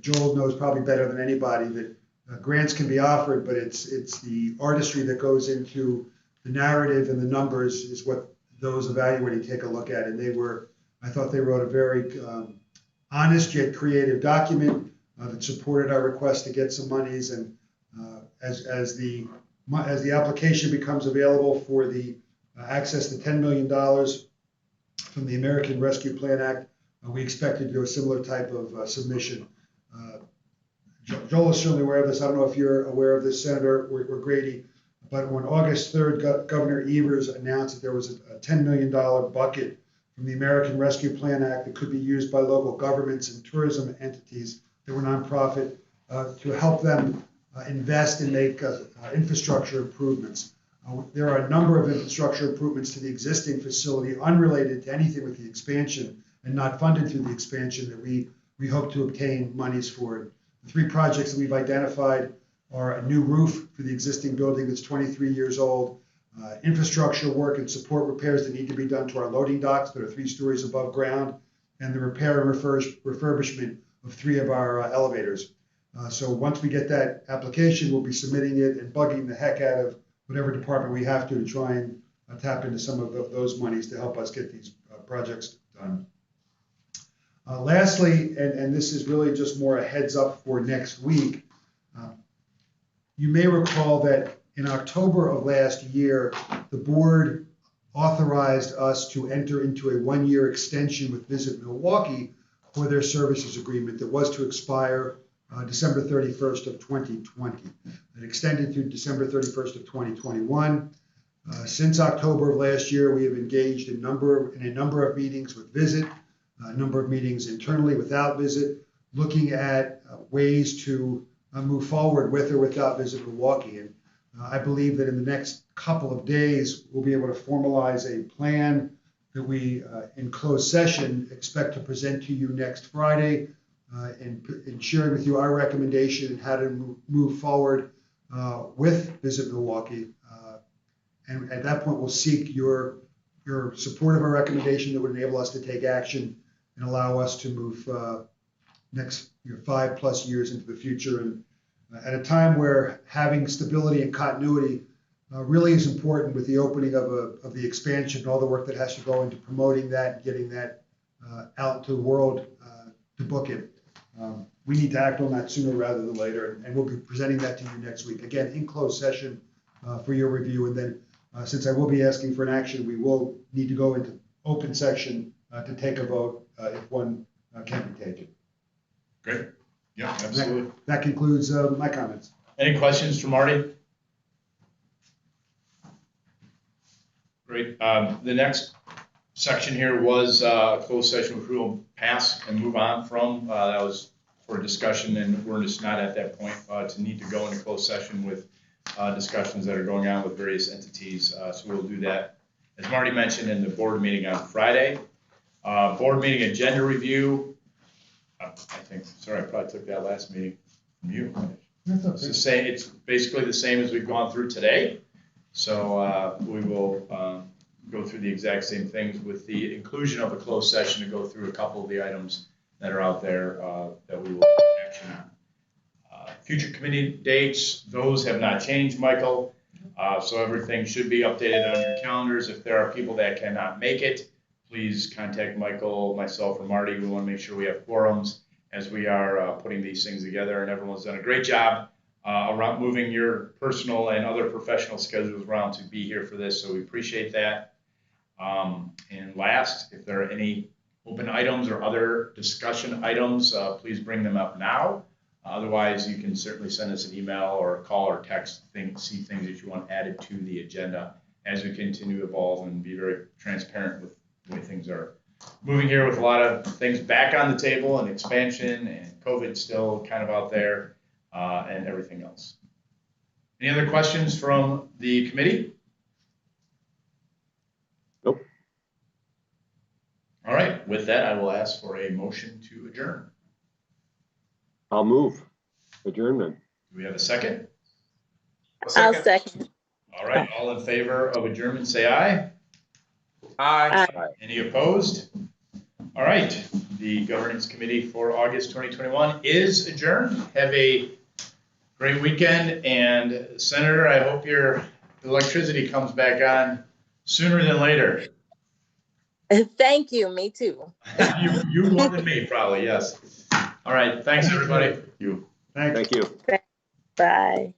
Joel knows probably better than anybody that grants can be offered, but it's the artistry that goes into the narrative and the numbers is what those evaluating take a look at. And I thought they wrote a very honest yet creative document that supported our request to get some monies. And as the application becomes available for the access to $10 million from the American Rescue Plan Act, we expect to do a similar type of submission. Joel is certainly aware of this. I don't know if you're aware of this, Senator or Grady, but on August 3rd, Governor Evers announced that there was a $10 million bucket from the American Rescue Plan Act that could be used by local governments and tourism entities that were nonprofit to help them invest and make infrastructure improvements. There are a number of infrastructure improvements to the existing facility unrelated to anything with the expansion and not funded through the expansion that we hope to obtain monies for. The 3 projects that we've identified are a new roof for the existing building that's 23 years old, infrastructure work and support repairs that need to be done to our loading docks that are 3 stories above ground, and the repair and refurbishment of 3 of our elevators. So once we get that application, we'll be submitting it and bugging the heck out of whatever department we have to try and tap into some of those monies to help us get these projects done. Lastly, and this is really just more a heads up for next week, you may recall that in October of last year, the board authorized us to enter into a 1-year extension with Visit Milwaukee for their services agreement that was to expire December 31st of 2020. It extended through December 31st of 2021. Since October of last year, we have engaged in a number of meetings with Visit, a number of meetings internally without Visit, looking at ways to move forward with or without Visit Milwaukee. And I believe that in the next couple of days, we'll be able to formalize a plan that we, in closed session, expect to present to you next Friday, and sharing with you our recommendation and how to move forward with Visit Milwaukee. And at that point, we'll seek your support of our recommendation that would enable us to take action and allow us to move next 5+ years into the future. And at a time where having stability and continuity really is important with the opening of the expansion and all the work that has to go into promoting that and getting that out to the world to book it. We need to act on that sooner rather than later, and we'll be presenting that to you next week. Again, in closed session for your review, and then since I will be asking for an action, we will need to go into open session to take a vote if one can be taken. Great. Yeah, absolutely. That concludes my comments. Any questions for Marty? Great. The next section here was closed session, which we will pass and move on from. That was for discussion, and we're just not at that point to need to go into closed session with discussions that are going on with various entities. So we'll do that, as Marty mentioned, in the board meeting on Friday. Board meeting agenda review. I think, sorry, I probably took that last meeting from you. That's okay. It's the same. It's basically the same as we've gone through today. So we will go through the exact same things with the inclusion of a closed session to go through a couple of the items that are out there that we will take action on. Future committee dates, those have not changed, Michael. So everything should be updated on your calendars. If there are people that cannot make it, please contact Michael, myself, or Marty. We want to make sure we have quorums as we are putting these things together, and everyone's done a great job around moving your personal and other professional schedules around to be here for this, so we appreciate that. And last, if there are any open items or other discussion items, please bring them up now. Otherwise, you can certainly send us an email or call or text, see things that you want added to the agenda as we continue to evolve and be very transparent with the way things are moving here, with a lot of things back on the table and expansion and COVID still kind of out there and everything else. Any other questions from the committee? Nope. All right, with that, I will ask for a motion to adjourn. I'll move. Adjournment. Do we have a second? I'll second. All right, all in favor of adjournment, say aye. Aye. Any opposed? All right, the governance committee for August 2021 is adjourned. Have a great weekend, and Senator, I hope your electricity comes back on sooner than later. Thank you, me too. You more than me, probably, yes. All right, thanks, everybody. You. Thanks. Thank you. Bye.